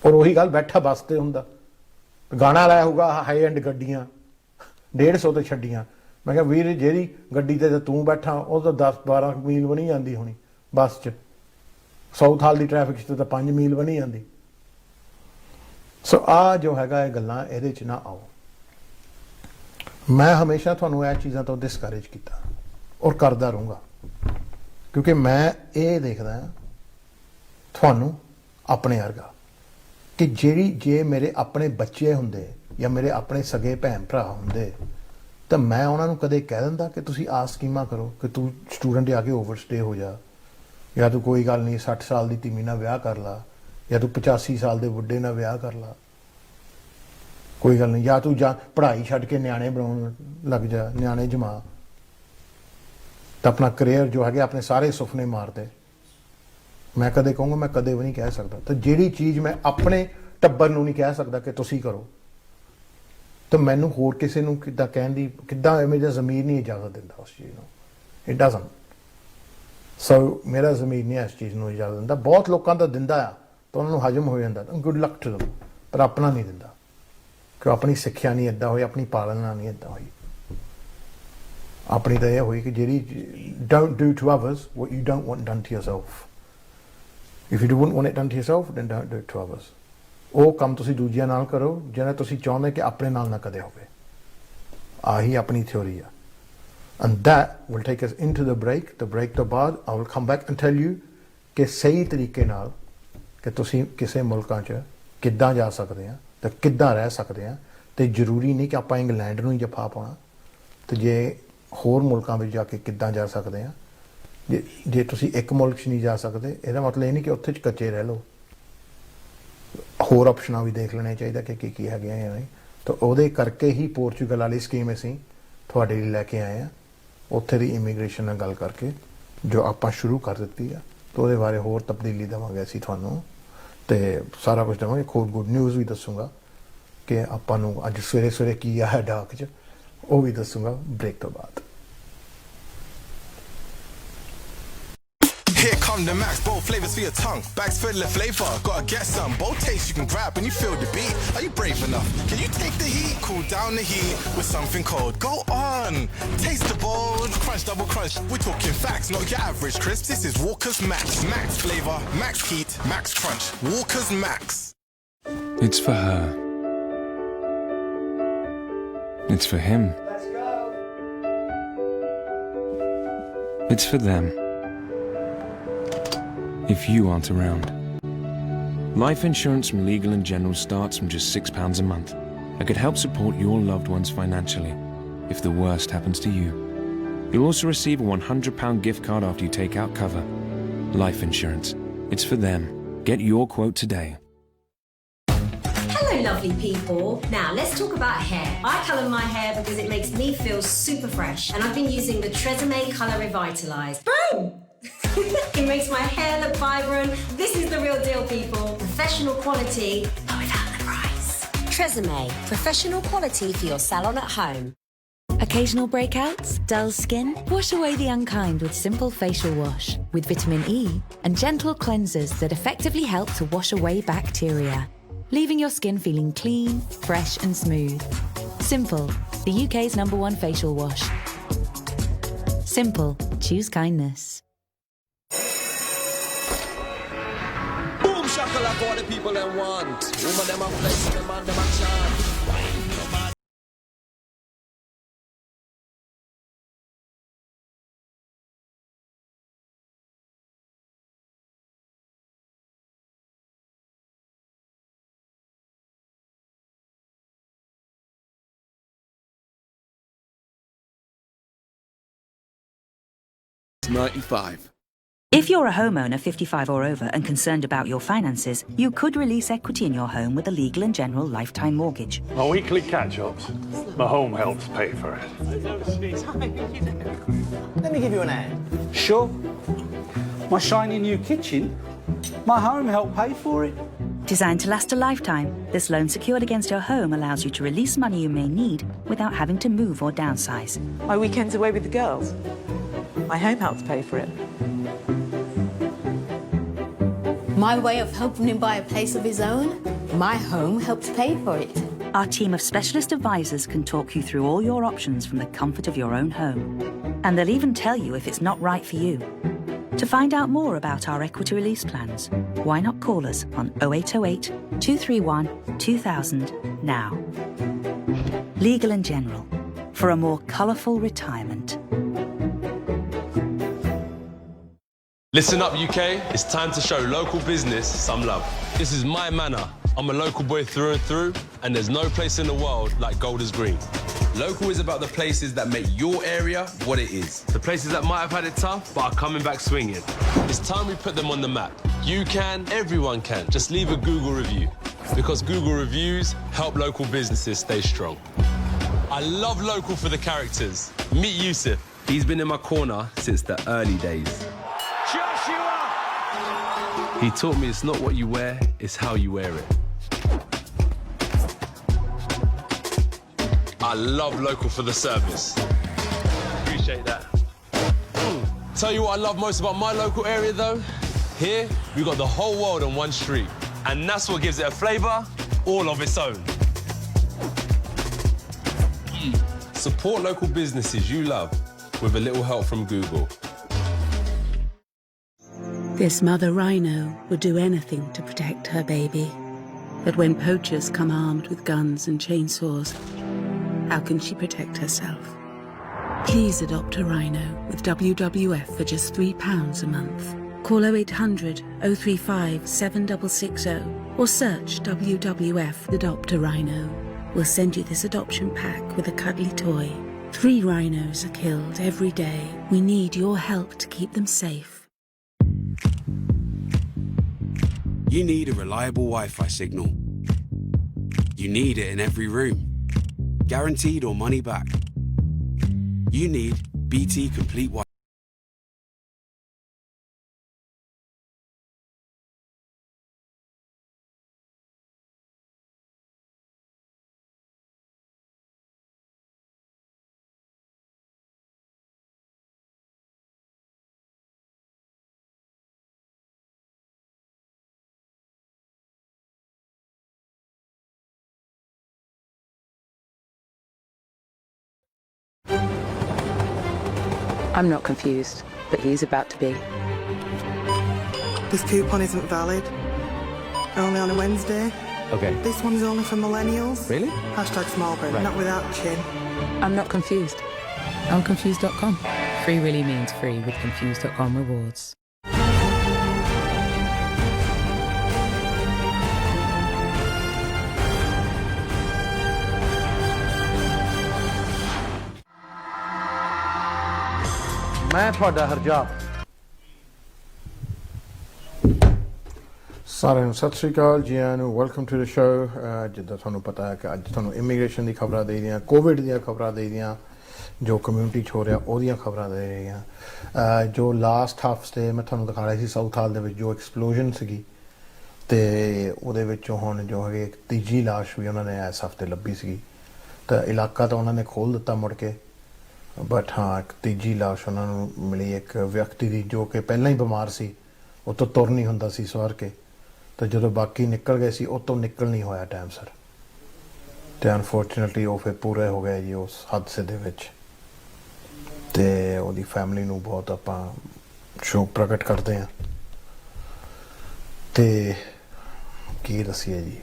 ਔਰ ਉਹੀ ਗੱਲ ਬੈਠਾ ਬੱਸ ਤੇ ਹੁੰਦਾ, ਗਾਣਾ ਲਾਇਆ ਹੋਊਗਾ ਹਾਈ ਐਂਡ ਗੱਡੀਆਂ 150 ਤੇ ਛੱਡੀਆਂ। ਮੈਂ ਕਿਹਾ ਵੀਰ ਜਿਹੜੀ ਗੱਡੀ ਤੇ ਤੂੰ ਬੈਠਾ ਉਹ ਤਾਂ 10-12 ਮੀਲ ਬਣੀ ਜਾਂਦੀ ਹੋਣੀ ਬੱਸ 'ਚ, ਸਾਊਥ ਹਾਲ ਦੀ ਟ੍ਰੈਫਿਕ 'ਚ ਤਾਂ 5 ਮੀਲ ਬਣੀ ਜਾਂਦੀ। ਸੋ ਆ ਜੋ ਹੈਗਾ ਇਹ ਗੱਲਾਂ ਇਹਦੇ 'ਚ ਨਾ ਆਓ। ਮੈਂ ਹਮੇਸ਼ਾ ਤੁਹਾਨੂੰ ਇਹ ਚੀਜ਼ਾਂ ਤੋਂ ਡਿਸਕਰੇਜ ਕੀਤਾ ਔਰ ਕਰਦਾ ਰਹੂੰਗਾ, ਕਿਉਂਕਿ ਮੈਂ ਇਹ ਦੇਖਦਾ ਤੁਹਾਨੂੰ ਆਪਣੇ ਵਰਗਾ ਕਿ ਜੇ ਮੇਰੇ ਆਪਣੇ ਬੱਚੇ ਹੁੰਦੇ ਜਾਂ ਮੇਰੇ ਆਪਣੇ ਸਗੇ ਭੈਣ ਭਰਾ ਹੁੰਦੇ ਤਾਂ ਮੈਂ ਉਹਨਾਂ ਨੂੰ ਕਦੇ ਕਹਿ ਦਿੰਦਾ ਕਿ ਤੁਸੀਂ ਆਹ ਸਕੀਮਾਂ ਕਰੋ ਕਿ ਤੂੰ ਸਟੂਡੈਂਟ ਆ ਕੇ ਓਵਰਸਟੇ ਹੋ ਜਾ, ਜਾਂ ਤੂੰ ਕੋਈ ਗੱਲ ਨਹੀਂ 60 ਸਾਲ ਦੀ ਧੀਮੀ ਨਾਲ ਵਿਆਹ ਕਰ ਲਾ, ਜਾਂ ਤੂੰ 85 ਸਾਲ ਦੇ ਬੁੱਢੇ ਨਾਲ ਵਿਆਹ ਕਰ ਲਾ, ਕੋਈ ਗੱਲ ਨਹੀਂ, ਜਾਂ ਤੂੰ ਜਾਂ ਪੜ੍ਹਾਈ ਛੱਡ ਕੇ ਨਿਆਣੇ ਬਣਾਉਣ ਲੱਗ ਜਾ, ਨਿਆਣੇ ਜਮਾ, ਤਾਂ ਆਪਣਾ ਕਰੀਅਰ ਜੋ ਹੈਗੇ ਆਪਣੇ ਸਾਰੇ ਸੁਪਨੇ ਮਾਰ ਦੇ। ਮੈਂ ਕਦੇ ਕਹੂੰਗਾ, ਮੈਂ ਕਦੇ ਵੀ ਨਹੀਂ ਕਹਿ ਸਕਦਾ। ਤਾਂ ਜਿਹੜੀ ਚੀਜ਼ ਮੈਂ ਆਪਣੇ ਟੱਬਰ ਨੂੰ ਨਹੀਂ ਕਹਿ ਸਕਦਾ ਕਿ ਤੁਸੀਂ ਕਰੋ, ਤਾਂ ਮੈਨੂੰ ਹੋਰ ਕਿਸੇ ਨੂੰ ਕਿੱਦਾਂ ਕਹਿਣ ਦੀ, ਕਿੱਦਾਂ ਮੇਰਾ ਜ਼ਮੀਰ ਨਹੀਂ ਇਜਾਜ਼ਤ ਦਿੰਦਾ ਉਸ ਚੀਜ਼ ਨੂੰ। It doesn't. ਸੋ ਮੇਰਾ ਜ਼ਮੀਰ ਨਹੀਂ ਇਸ ਚੀਜ਼ ਨੂੰ ਇਜਾਜ਼ਤ ਦਿੰਦਾ। ਬਹੁਤ ਲੋਕਾਂ ਦਾ ਦਿੰਦਾ ਆ ਤਾਂ ਉਹਨਾਂ ਨੂੰ ਹਜਮ ਹੋ ਜਾਂਦਾ, ਗੁੱਡ ਲੱਕ ਟੂ ਦਮ, ਪਰ ਆਪਣਾ ਨਹੀਂ ਦਿੰਦਾ ਕਿ ਆਪਣੀ ਸਿੱਖਿਆ ਨਹੀਂ ਇੱਦਾਂ ਹੋਈ, ਆਪਣੀ ਪਾਲਣਾ ਨਹੀਂ ਇੱਦਾਂ ਹੋਈ। ਆਪਣੀ ਤਾਂ ਇਹ ਹੋਈ ਕਿ ਜਿਹੜੀ don't do to others what you don't want done to yourself. If you don't want it done to yourself, then don't do it to others. ਉਹ ਕੰਮ ਤੁਸੀਂ ਦੂਜਿਆਂ ਨਾਲ ਕਰੋ ਜਿਹੜਾ ਤੁਸੀਂ ਚਾਹੁੰਦੇ ਕਿ ਆਪਣੇ ਨਾਲ ਨਾ ਕਦੇ ਹੋਵੇ। ਆਹੀ ਆਪਣੀ ਥਿਉਰੀ ਆ। And that will take us into the break. The break ਤੋਂ ਬਾਅਦ I will come back and tell you ਕਿ ਸਹੀ ਤਰੀਕੇ ਨਾਲ ਕਿ ਤੁਸੀਂ ਕਿਸੇ ਮੁਲਕਾਂ 'ਚ ਕਿੱਦਾਂ ਜਾ ਸਕਦੇ ਆ ਤੇ ਕਿੱਦਾਂ ਰਹਿ ਸਕਦੇ ਆ। ਤੇ ਜ਼ਰੂਰੀ ਨਹੀਂ ਕਿ ਆਪਾਂ ਇੰਗਲੈਂਡ ਨੂੰ ਹੀ ਜੱਫਾ ਪਾਉਣਾ, ਤੇ ਜੇ ਹੋਰ ਮੁਲਕਾਂ ਵਿੱਚ ਜਾ ਕੇ ਕਿੱਦਾਂ ਜਾ ਸਕਦੇ ਆ। ਜੇ ਤੁਸੀਂ ਇੱਕ ਮੁਲਕ 'ਚ ਨਹੀਂ ਜਾ ਸਕਦੇ, ਇਹਦਾ ਮਤਲਬ ਇਹ ਨਹੀਂ ਕਿ ਉੱਥੇ 'ਚ ਕੱਚੇ ਰਹਿ ਲਓ। ਹੋਰ ਆਪਸ਼ਨਾਂ ਵੀ ਦੇਖ ਲੈਣੇ ਚਾਹੀਦਾ ਕਿ ਕੀ ਹੈਗੀਆਂ ਜਾਂ ਨਹੀਂ। ਤਾਂ ਉਹਦੇ ਕਰਕੇ ਹੀ ਪੋਰਚੁਗਲ ਵਾਲੀ ਸਕੀਮ ਅਸੀਂ ਤੁਹਾਡੇ ਲਈ ਲੈ ਕੇ ਆਏ ਆ। ਉੱਥੇ ਦੀ ਇਮੀਗ੍ਰੇਸ਼ਨ ਨਾਲ ਗੱਲ ਕਰਕੇ ਜੋ ਆਪਾਂ ਸ਼ੁਰੂ ਕਰ ਦਿੱਤੀ ਆ, ਤਾਂ ਉਹਦੇ ਬਾਰੇ ਹੋਰ ਤਬਦੀਲੀ ਦੇਵਾਂਗੇ ਅਸੀਂ ਤੁਹਾਨੂੰ, ਤੇ ਸਾਰਾ ਕੁਝ ਦੇਵਾਂਗੇ। ਹੋਰ ਗੁੱਡ ਨਿਊਜ਼ ਵੀ ਦੱਸੂਗਾ ਕਿ ਆਪਾਂ ਨੂੰ ਅੱਜ ਸਵੇਰੇ ਸਵੇਰੇ ਕੀ ਆ ਡਾਕ 'ਚ, ਉਹ ਵੀ ਦੱਸੂਗਾ ਬ੍ਰੇਕ ਤੋਂ ਬਾਅਦ। Here come the Max, both flavors for your tongue. Bags full of flavor, gotta get some. Both tastes you can grab when you feel the beat. Are you brave enough? Can you take the heat? Cool down the heat with something cold. Go on, taste the bold. Crunch, double crunch. We're talking facts, not your average crisps. This is Walker's Max. Max flavor, max heat, max crunch. Walker's Max. It's for her. It's for him. Let's go. It's for them. If you aren't around. Life insurance from Legal & General starts from just £6 a month and could help support your loved ones financially if the worst happens to you. You'll also receive a £100 gift card after you take out cover. Life insurance. It's for them. Get your quote today. Hello lovely people. Now let's talk about hair. I colour my hair because it makes me feel super fresh, and I've been using the Tresemme Colour Revitalised. Boom! It makes my hair look vibrant. This is the real deal, people. Professional quality, but without the price. Tresemme, professional quality for your salon at home. Occasional breakouts? Dull skin? Wash away the unkind with Simple Facial Wash with vitamin E and gentle cleansers that effectively help to wash away bacteria, leaving your skin feeling clean, fresh and smooth. Simple, the UK's #1 facial wash. Simple, choose kindness. Boom shakalaka, all the people them want. Woman them a flex, them man them a chant. $95. If you're a homeowner 55 or over and concerned about your finances, you could release equity in your home with a Legal & General lifetime mortgage. My weekly catch-ups. My home helps pay for it. Let me give you an hand. Sure. My shiny new kitchen. My home helped pay for it. Designed to last a lifetime, this loan secured against your home allows you to release money you may need without having to move or downsize. My weekends away with the girls. My home helps pay for it. My way of helping him buy a place of his own, my home helps pay for it. Our team of specialist advisors can talk you through all your options from the comfort of your own home. And they'll even tell you if it's not right for you. To find out more about our equity release plans, why not call us on 0808 231 2000 now. Legal & General, for a more colourful retirement. Listen up, UK. It's time to show local business some love. This is my manor. I'm a local boy through and through, and there's no place in the world like Golders Green. Local is about the places that make your area what it is. The places that might have had it tough, but are coming back swinging. It's time we put them on the map. You can, everyone can. Just leave a Google review. Because Google reviews help local businesses stay strong. I love Local for the characters. Meet Yusuf. He's been in my corner since the early days. Joshua! He taught me it's not what you wear, it's how you wear it. I love Local for the service. Appreciate that. Tell you what I love most about my local area though? Here, we got the whole world on one street. And that's what gives it a flavour all of its own. Support local businesses you love with a little help from Google. This mother rhino would do anything to protect her baby. But when poachers come armed with guns and chainsaws, how can she protect herself? Please adopt a rhino with WWF for just £3 a month. Call 0800 035 7660 or search WWF Adopt a Rhino. We'll send you this adoption pack with a cuddly toy. 3 rhinos are killed every day. We need your help to keep them safe. You need a reliable Wi-Fi signal. You need it in every room. Guaranteed or money back. You need BT Complete Wi-Fi. I'm not confused, but he's about to be. This coupon isn't valid. Only on a Wednesday. Okay. This one's only for millennials. Really? Hashtag small print, Right. not without chin. I'm not confused. I'm confused.com. Free really means free with confused.com rewards. ਮੈਂ ਤੁਹਾਡਾ ਹਰਜਾਬ ਸਾਰਿਆਂ ਨੂੰ ਸਤਿ ਸ਼੍ਰੀ ਅਕਾਲ ਜੀ ਆਇਆਂ ਨੂੰ welcome to the show ਜਿੱਦਾਂ ਤੁਹਾਨੂੰ ਪਤਾ ਹੈ ਕਿ ਅੱਜ ਤੁਹਾਨੂੰ ਇਮੀਗ੍ਰੇਸ਼ਨ ਦੀ ਖਬਰਾਂ ਦੇ ਰਹੀਆਂ ਕੋਵਿਡ ਦੀਆਂ ਖਬਰਾਂ ਦੇ ਰਹੀਆਂ ਜੋ ਕਮਿਊਨਿਟੀ 'ਚ ਹੋ ਰਿਹਾ ਉਹਦੀਆਂ ਖਬਰਾਂ ਦੇ ਰਹੀਆਂ ਜੋ ਲਾਸਟ ਹਫਤੇ ਮੈਂ ਤੁਹਾਨੂੰ ਦਿਖਾ ਰਿਹਾ ਸੀ ਸਾਊਥ ਹਾਲ ਦੇ ਵਿੱਚ ਜੋ ਐਕਸਪਲੋਜਨ ਸੀਗੀ ਤੇ ਉਹਦੇ ਵਿੱਚੋਂ ਹੁਣ ਜੋ ਹੈਗੇ ਇੱਕ ਤੀਜੀ ਲਾਸ਼ ਵੀ ਉਹਨਾਂ ਨੇ ਇਸ ਹਫਤੇ ਲੱਭੀ ਸੀਗੀ ਤਾਂ ਇਲਾਕਾ ਤਾਂ ਉਹਨਾਂ ਨੇ ਖੋਲ੍ਹ ਦਿੱਤਾ ਮੁੜ ਕੇ ਬਟ ਹਾਂ ਇੱਕ ਤੀਜੀ ਲਾਸ਼ ਉਹਨਾਂ ਨੂੰ ਮਿਲੀ ਇੱਕ ਵਿਅਕਤੀ ਦੀ ਜੋ ਕਿ ਪਹਿਲਾਂ ਹੀ ਬਿਮਾਰ ਸੀ ਉਹ ਤੋਂ ਤੁਰ ਨਹੀਂ ਹੁੰਦਾ ਸੀ ਸਵਾਰ ਕੇ ਤਾਂ ਜਦੋਂ ਬਾਕੀ ਨਿਕਲ ਗਏ ਸੀ ਉਹ ਤੋਂ ਨਿਕਲ ਨਹੀਂ ਹੋਇਆ ਟਾਈਮ ਸਿਰ ਤੇ ਅਨਫੋਰਚੂਨੇਟਲੀ ਉਹ ਫਿਰ ਪੂਰੇ ਹੋ ਗਏ ਜੀ ਉਸ ਹਾਦਸੇ ਦੇ ਵਿੱਚ ਤੇ ਉਹਦੀ ਫੈਮਿਲੀ ਨੂੰ ਬਹੁਤ ਆਪਾਂ ਸ਼ੋਕ ਪ੍ਰਗਟ ਕਰਦੇ ਹਾਂ ਤੇ ਕੀ ਦੱਸੀਏ ਜੀ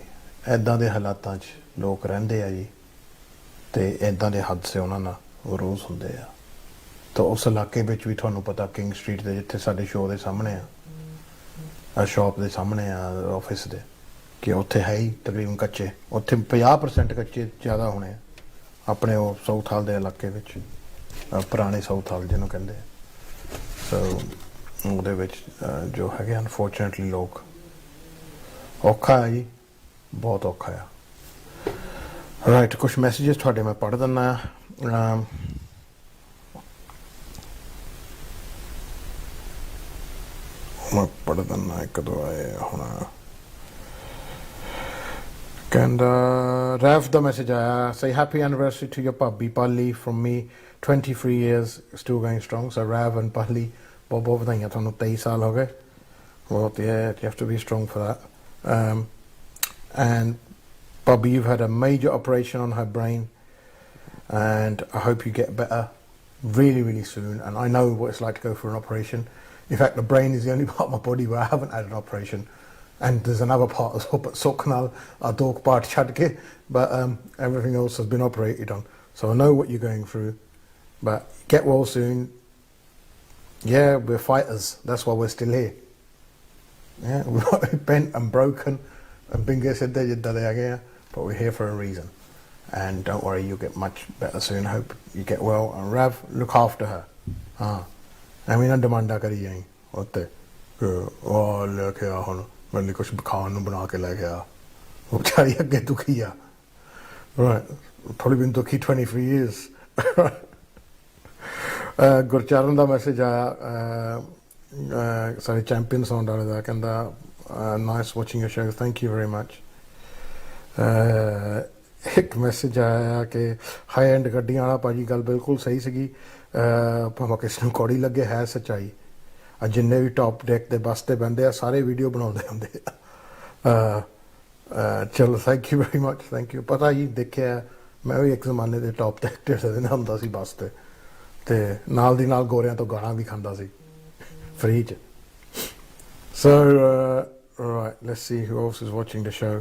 ਇੱਦਾਂ ਦੇ ਹਾਲਾਤਾਂ 'ਚ ਲੋਕ ਰਹਿੰਦੇ ਆ ਜੀ ਤੇ ਇੱਦਾਂ ਦੇ ਹਾਦਸੇ ਉਹਨਾਂ ਨਾਲ ਉਹ ਰੋਜ਼ ਹੁੰਦੇ ਆ ਤਾਂ ਉਸ ਇਲਾਕੇ ਵਿੱਚ ਵੀ ਤੁਹਾਨੂੰ ਪਤਾ ਕਿੰਗ ਸਟਰੀਟ ਦੇ ਜਿੱਥੇ ਸਾਡੇ ਸ਼ੋਅ ਦੇ ਸਾਹਮਣੇ ਆ ਸ਼ਾਪ ਦੇ ਸਾਹਮਣੇ ਆ ਆਫਿਸ ਦੇ ਕਿ ਉੱਥੇ ਹੈ ਹੀ ਤਕਰੀਬਨ ਕੱਚੇ ਉੱਥੇ 50% ਕੱਚੇ ਜ਼ਿਆਦਾ ਹੋਣੇ ਆ ਆਪਣੇ ਉਹ ਸਾਊਥ ਹਾਲ ਦੇ ਇਲਾਕੇ ਵਿੱਚ ਪੁਰਾਣੇ ਸਾਊਥ ਹਾਲ ਜਿਹਨੂੰ ਕਹਿੰਦੇ ਸੋ ਉਹਦੇ ਵਿੱਚ ਜੋ ਹੈਗੇ ਅਨਫੋਰਚੂਨੇਟਲੀ ਲੋਕ ਔਖਾ ਹੈ ਜੀ ਬਹੁਤ ਔਖਾ ਆ ਰਾਈਟ ਕੁਛ ਮੈਸੇजेस ਤੁਹਾਡੇ ਮੈਂ ਪੜ੍ਹ ਦਿੰਦਾ ਮੈਂ ਪੜ੍ਹ ਦਿੰਦਾ ਇੱਕ ਦੋ ਆਏ ਹੁਣ ਕਹਿੰਦਾ ਰੈਫ ਦਾ ਮੈਸੇਜ ਆਇਆ ਸੇ ਹੈਪੀ ਐਨੀਵਰਸਰੀ ਟੂ ਯਰ ਭਾਬੀ ਪਾਲੀ from me 23 years still going strong so Rav and Pali ਬਹੁਤ ਬਹੁਤ ਵਧਾਈਆਂ ਤੁਹਾਨੂੰ 23 ਸਾਲ ਹੋ ਗਏ ਬਹੁਤ yeah you have to be strong for that and Bobby, you've had a major operation on her brain and I hope you get better really, really soon. And I know what it's like to go for an operation. In fact, the brain is the only part of my body where I haven't had an operation. And there's another part as well, but Sokkanal, our dog part chadke, but everything else has been operated on. So I know what you're going through, but get well soon. Yeah, we're fighters. That's why we're still here. Yeah, we're bent and broken and bingo said they did that again. But we're here for a reason and don't worry, you'll get much better soon. Hope you get well. And Rav, look after her. ਐਵੇਂ ਨਾ ਡਿਮਾਂਡਾਂ ਕਰੀ ਜਾਈ ਉੱਤੇ ਉਹ ਲੈ ਕੇ ਆ ਹੁਣ ਮੇਰੇ ਲਈ ਕੁਛ ਖਾਣ ਨੂੰ ਬਣਾ ਕੇ ਲੈ ਕੇ ਆ ਉਹ ਵਿਚਾਰੀ ਅੱਗੇ ਦੁਖੀ ਆ probably been ਦੁਖੀ 23 years. ਗੁਰਚਰਨ ਦਾ ਮੈਸੇਜ ਆਇਆ ਸਾਡੇ ਚੈਂਪੀਅਨ ਸਾਊਂਡ ਵਾਲੇ ਦਾ ਕਹਿੰਦਾ nice watching your show thank you very much. ਇੱਕ ਮੈਸੇਜ ਆਇਆ ਕਿ ਹਾਈ ਐਂਡ ਗੱਡੀਆਂ ਵਾਲਾ ਭਾਜੀ ਗੱਲ ਬਿਲਕੁਲ ਸਹੀ ਸੀਗੀ ਭਾਵੇਂ ਕਿਸੇ ਨੂੰ ਕੌੜੀ ਲੱਗੇ ਹੈ ਸੱਚਾਈ. ਜਿੰਨੇ ਵੀ ਟੌਪ ਡੈਕ ਦੇ ਬੱਸ 'ਤੇ ਬਹਿੰਦੇ ਆ ਸਾਰੇ ਵੀਡੀਓ ਬਣਾਉਂਦੇ ਹੁੰਦੇ ਆ. ਚਲੋ thank you very much thank you. ਪਤਾ ਜੀ ਦੇਖਿਆ ਮੈਂ ਵੀ ਇੱਕ ਜ਼ਮਾਨੇ ਦੇ ਟੌਪ ਡੈਕ 'ਤੇ ਸਦਨਾ ਹੁੰਦਾ ਸੀ ਬੱਸ 'ਤੇ ਅਤੇ ਨਾਲ ਦੀ ਨਾਲ ਗੋਰਿਆਂ ਤੋਂ ਗਾਲਾਂ ਵੀ ਖਾਂਦਾ ਸੀ ਫ੍ਰੀ 'ਚ. So right, let's see who else is watching the show.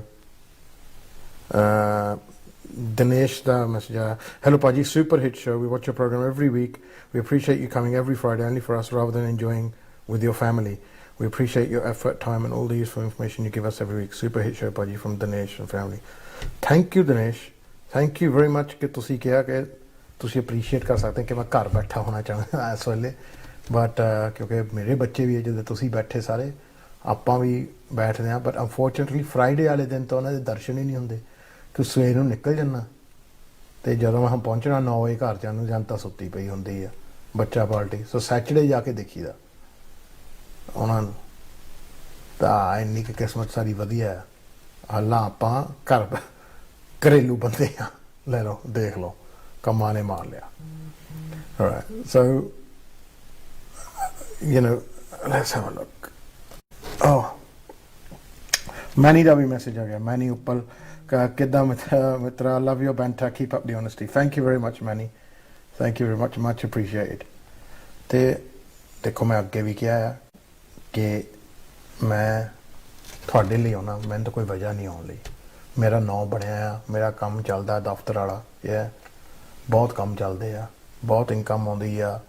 Dinesh da message. Hello Paji, super hit show. We watch your program every week. We appreciate you coming every Friday only for us rather than enjoying with your family. We appreciate your effort, time and all the useful information you give us every week. Super hit show Paji from Dinesh and family. Thank you Dinesh. Thank you very much कि तुसी किया कि तुसी appreciate कर सकते हैं कि मैं घर बैठा होना चाहता इस वेले but क्योंकि मेरे बच्चे भी है जो तुसी बैठे सारे ਆਪਾਂ ਵੀ ਬੈਠਦੇ ਹਾਂ ਬਟ ਅਨਫੋਰਚੂਨੇਟਲੀ ਫਰਾਈਡੇ ਵਾਲੇ ਦਿਨ ਤਾਂ ਉਹਨਾਂ ਦੇ ਦਰਸ਼ਨ ਹੀ ਨਹੀਂ ਹੁੰਦੇ ਕਿ ਸਵੇਰ ਨੂੰ ਨਿਕਲ ਜਾਣਾ ਅਤੇ ਜਦੋਂ ਮੈਂ ਪਹੁੰਚਣਾ 9 ਵਜੇ ਘਰ ਜਾਣ ਨੂੰ ਜਨਤਾ ਸੁੱਤੀ ਪਈ ਹੁੰਦੀ ਆ ਬੱਚਾ ਪਾਰਟੀ. ਸੋ ਸੈਚਰਡੇ ਜਾ ਕੇ ਦੇਖੀਦਾ ਉਹਨਾਂ ਨੂੰ ਤਾਂ ਇੰਨੀ ਕੁ ਕਿਸਮਤ ਸਾਰੀ ਵਧੀਆ ਆ. ਹਾਲਾਂ ਆਪਾਂ ਘਰੇਲੂ ਬੰਦੇ ਆ ਲੈ ਲਓ ਦੇਖ ਲਓ ਕੰਮਾਂ ਨੇ ਮਾਰ ਲਿਆ. So you know let's have a look. Manny ਦਾ ਵੀ ਮੈਸੇਜ ਆ ਗਿਆ. ਮੈਨੀ ਉੱਪਲ ਕਿੱਦਾਂ ਮਿੱਤਰਾ love your banter keep up the honesty. Thank you very much Manny thank you very much much appreciated. ਅਤੇ ਦੇਖੋ ਮੈਂ ਅੱਗੇ ਵੀ ਕਿਹਾ ਆ ਕਿ ਮੈਂ ਤੁਹਾਡੇ ਲਈ ਆਉਣਾ ਮੈਨੂੰ ਤਾਂ ਕੋਈ ਵਜ੍ਹਾ ਨਹੀਂ ਆਉਣ ਲਈ. ਮੇਰਾ ਨਾਂ ਬਣਿਆ ਆ ਮੇਰਾ ਕੰਮ ਚੱਲਦਾ ਦਫ਼ਤਰ ਵਾਲਾ ਬਹੁਤ ਕੰਮ ਚੱਲਦੇ ਆ ਬਹੁਤ ਇਨਕਮ ਆਉਂਦੀ ਆ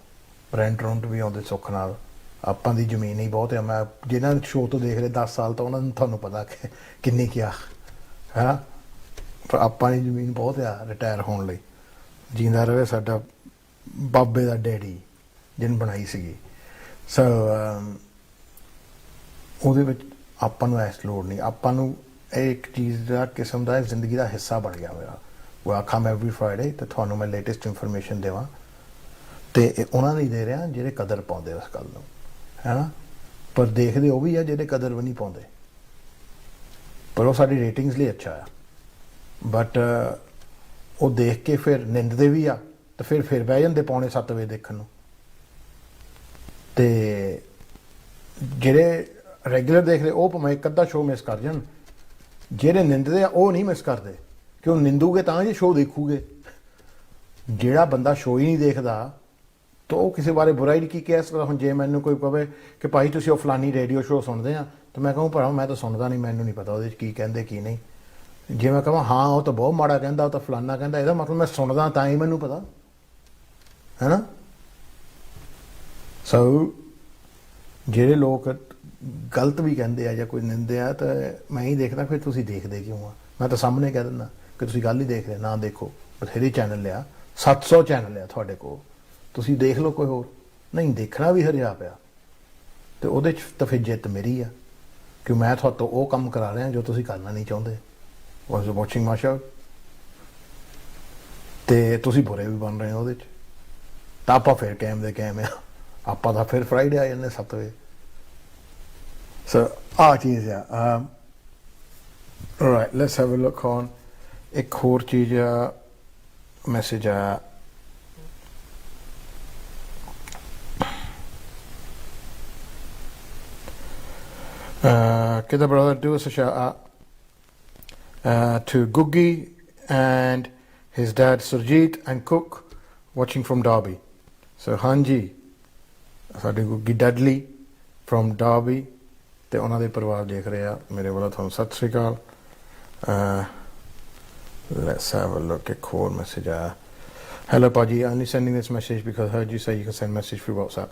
ਰੈਂਟ ਰੂੰਟ ਵੀ ਆਉਂਦੇ ਸੁੱਖ ਨਾਲ. ਆਪਾਂ ਦੀ ਜ਼ਮੀਨ ਹੀ ਬਹੁਤ ਆ. ਮੈਂ ਜਿਹਨਾਂ ਸ਼ੋਅ ਤੋਂ ਦੇਖ ਰਹੇ 10 ਸਾਲ ਤੋਂ ਉਹਨਾਂ ਨੂੰ ਤੁਹਾਨੂੰ ਪਤਾ ਕਿ ਕਿੰਨੀ ਕਿਆ ਹੈ ਨਾ. ਪਰ ਆਪਾਂ ਦੀ ਜ਼ਮੀਨ ਬਹੁਤ ਆ ਰਿਟਾਇਰ ਹੋਣ ਲਈ. ਜਿੰਦਾ ਰਹੇ ਸਾਡਾ ਬਾਬੇ ਦਾ ਡੈਡੀ ਜਿਹਨ ਬਣਾਈ ਸੀਗੀ. ਸੋ ਉਹਦੇ ਵਿੱਚ ਆਪਾਂ ਨੂੰ ਐਸ ਲੋੜ ਨਹੀਂ. ਆਪਾਂ ਨੂੰ ਇਹ ਇੱਕ ਚੀਜ਼ ਦਾ ਕਿਸਮ ਦਾ ਜ਼ਿੰਦਗੀ ਦਾ ਹਿੱਸਾ ਬਣ ਗਿਆ ਮੇਰਾ. ਉਹ ਆਖਾਂ ਮੈਂ ਐਵਰੀ ਫਰਾਈਡੇ ਅਤੇ ਤੁਹਾਨੂੰ ਮੈਂ ਲੇਟੈਸਟ ਇਨਫੋਰਮੇਸ਼ਨ ਦੇਵਾਂ ਅਤੇ ਉਹਨਾਂ ਲਈ ਦੇ ਰਿਹਾ ਜਿਹੜੇ ਕਦਰ ਪਾਉਂਦੇ ਉਸ ਗੱਲ ਨੂੰ ਹੈ ਨਾ. ਪਰ ਦੇਖਦੇ ਉਹ ਵੀ ਆ ਜਿਹੜੇ ਕਦਰ ਵੀ ਨਹੀਂ ਪਾਉਂਦੇ ਪਰ ਉਹ ਸਾਡੀ ਰੇਟਿੰਗਸ ਲਈ ਅੱਛਾ ਆ. ਬਟ ਉਹ ਦੇਖ ਕੇ ਫਿਰ ਨਿੰਦਦੇ ਵੀ ਆ ਅਤੇ ਫਿਰ ਬਹਿ ਜਾਂਦੇ 6:45 ਵਜੇ ਦੇਖਣ ਨੂੰ. ਅਤੇ ਜਿਹੜੇ ਰੈਗੂਲਰ ਦੇਖ ਰਹੇ ਉਹ ਭਾਵੇਂ ਇੱਕ ਅੱਧਾ ਸ਼ੋਅ ਮਿਸ ਕਰ ਜਾਣ. ਜਿਹੜੇ ਨਿੰਦਦੇ ਆ ਉਹ ਨਹੀਂ ਮਿਸ ਕਰਦੇ ਕਿਉਂ ਨਿੰਦੂਗੇ ਤਾਂ ਜੇ ਸ਼ੋਅ ਦੇਖੂਗੇ. ਜਿਹੜਾ ਬੰਦਾ ਸ਼ੋਅ ਹੀ ਨਹੀਂ ਦੇਖਦਾ ਤਾਂ ਉਹ ਕਿਸੇ ਬਾਰੇ ਬੁਰਾ ਹੀ ਨਹੀਂ ਕੀ ਕਹਿ ਸਕਦਾ. ਹੁਣ ਜੇ ਮੈਨੂੰ ਕੋਈ ਕਹੇ ਕਿ ਭਾਈ ਤੁਸੀਂ ਉਹ ਫਲਾਨੀ ਰੇਡੀਓ ਸ਼ੋਅ ਸੁਣਦੇ ਆ ਤਾਂ ਮੈਂ ਕਹੂੰ ਭਰਾ ਮੈਂ ਤਾਂ ਸੁਣਦਾ ਨਹੀਂ ਮੈਨੂੰ ਨਹੀਂ ਪਤਾ ਉਹਦੇ 'ਚ ਕੀ ਕਹਿੰਦੇ ਕੀ ਨਹੀਂ. ਜੇ ਮੈਂ ਕਹਾਂ ਹਾਂ ਉਹ ਤਾਂ ਬਹੁਤ ਮਾੜਾ ਕਹਿੰਦਾ ਉਹ ਤਾਂ ਫਲਾਨਾ ਕਹਿੰਦਾ ਇਹਦਾ ਮਤਲਬ ਮੈਂ ਸੁਣਦਾ ਤਾਂ ਹੀ ਮੈਨੂੰ ਪਤਾ ਹੈ ਨਾ. ਸੋ ਜਿਹੜੇ ਲੋਕ ਗਲਤ ਵੀ ਕਹਿੰਦੇ ਆ ਜਾਂ ਕੋਈ ਨਿੰਦੇ ਆ ਤਾਂ ਮੈਂ ਹੀ ਦੇਖਦਾ ਫਿਰ ਤੁਸੀਂ ਦੇਖਦੇ ਕਿਉਂ ਆ. ਮੈਂ ਤਾਂ ਸਾਹਮਣੇ ਕਹਿ ਦਿੰਦਾ ਕਿ ਤੁਸੀਂ ਗੱਲ ਹੀ ਦੇਖ ਰਹੇ ਨਾ ਦੇਖੋ. ਬਥੇਰੇ ਚੈਨਲ ਲਿਆ 700 ਚੈਨਲ ਆ ਤੁਹਾਡੇ ਕੋਲ ਤੁਸੀਂ ਦੇਖ ਲਓ ਕੋਈ ਹੋਰ ਨਹੀਂ ਦੇਖਣਾ ਵੀ ਹਰਿਆ ਪਿਆ ਅਤੇ ਉਹਦੇ 'ਚ ਤਾਂ ਫਿਰ ਜਿੱਤ ਮੇਰੀ ਆ ਕਿ ਮੈਂ ਤੁਹਾਡੇ ਤੋਂ ਉਹ ਕੰਮ ਕਰਾ ਰਿਹਾ ਜੋ ਤੁਸੀਂ ਕਰਨਾ ਨਹੀਂ ਚਾਹੁੰਦੇ. ਵਾਜ਼ ਵਾਚਿੰਗ ਮਾਈ ਸ਼ੋ ਅਤੇ ਤੁਸੀਂ ਬੁਰੇ ਵੀ ਬਣ ਰਹੇ ਹੋ ਉਹਦੇ 'ਚ ਤਾਂ ਆਪਾਂ ਫਿਰ ਕੈਮ ਦੇ ਕੈਮ ਆ. ਆਪਾਂ ਤਾਂ ਫਿਰ ਫਰਾਈਡੇ ਆ ਜਾਂਦੇ 7 ਵਜੇ. ਸੋ ਆਹ ਚੀਜ਼ ਆ. Right let's have a look on ਇੱਕ ਹੋਰ ਚੀਜ਼ ਆ ਮੈਸੇਜ ਆ. Kida brother, do us a shout out to Guggi and his dad Surjit and Cook watching from Derby. So Hanji, ਸਾਡੇ Guggi Dudley from Derby ਤੇ ਉਹਨਾਂ ਦੇ ਪਰਿਵਾਰ ਦੇਖ ਰਹੇ ਆ. ਮੇਰੇ ਵੱਲੋਂ ਤੁਹਾਨੂੰ ਸਤਿ ਸ਼੍ਰੀ ਅਕਾਲ. Let's have a look at core message. Hello Paji, only sending this message because I heard you say you can send message through WhatsApp.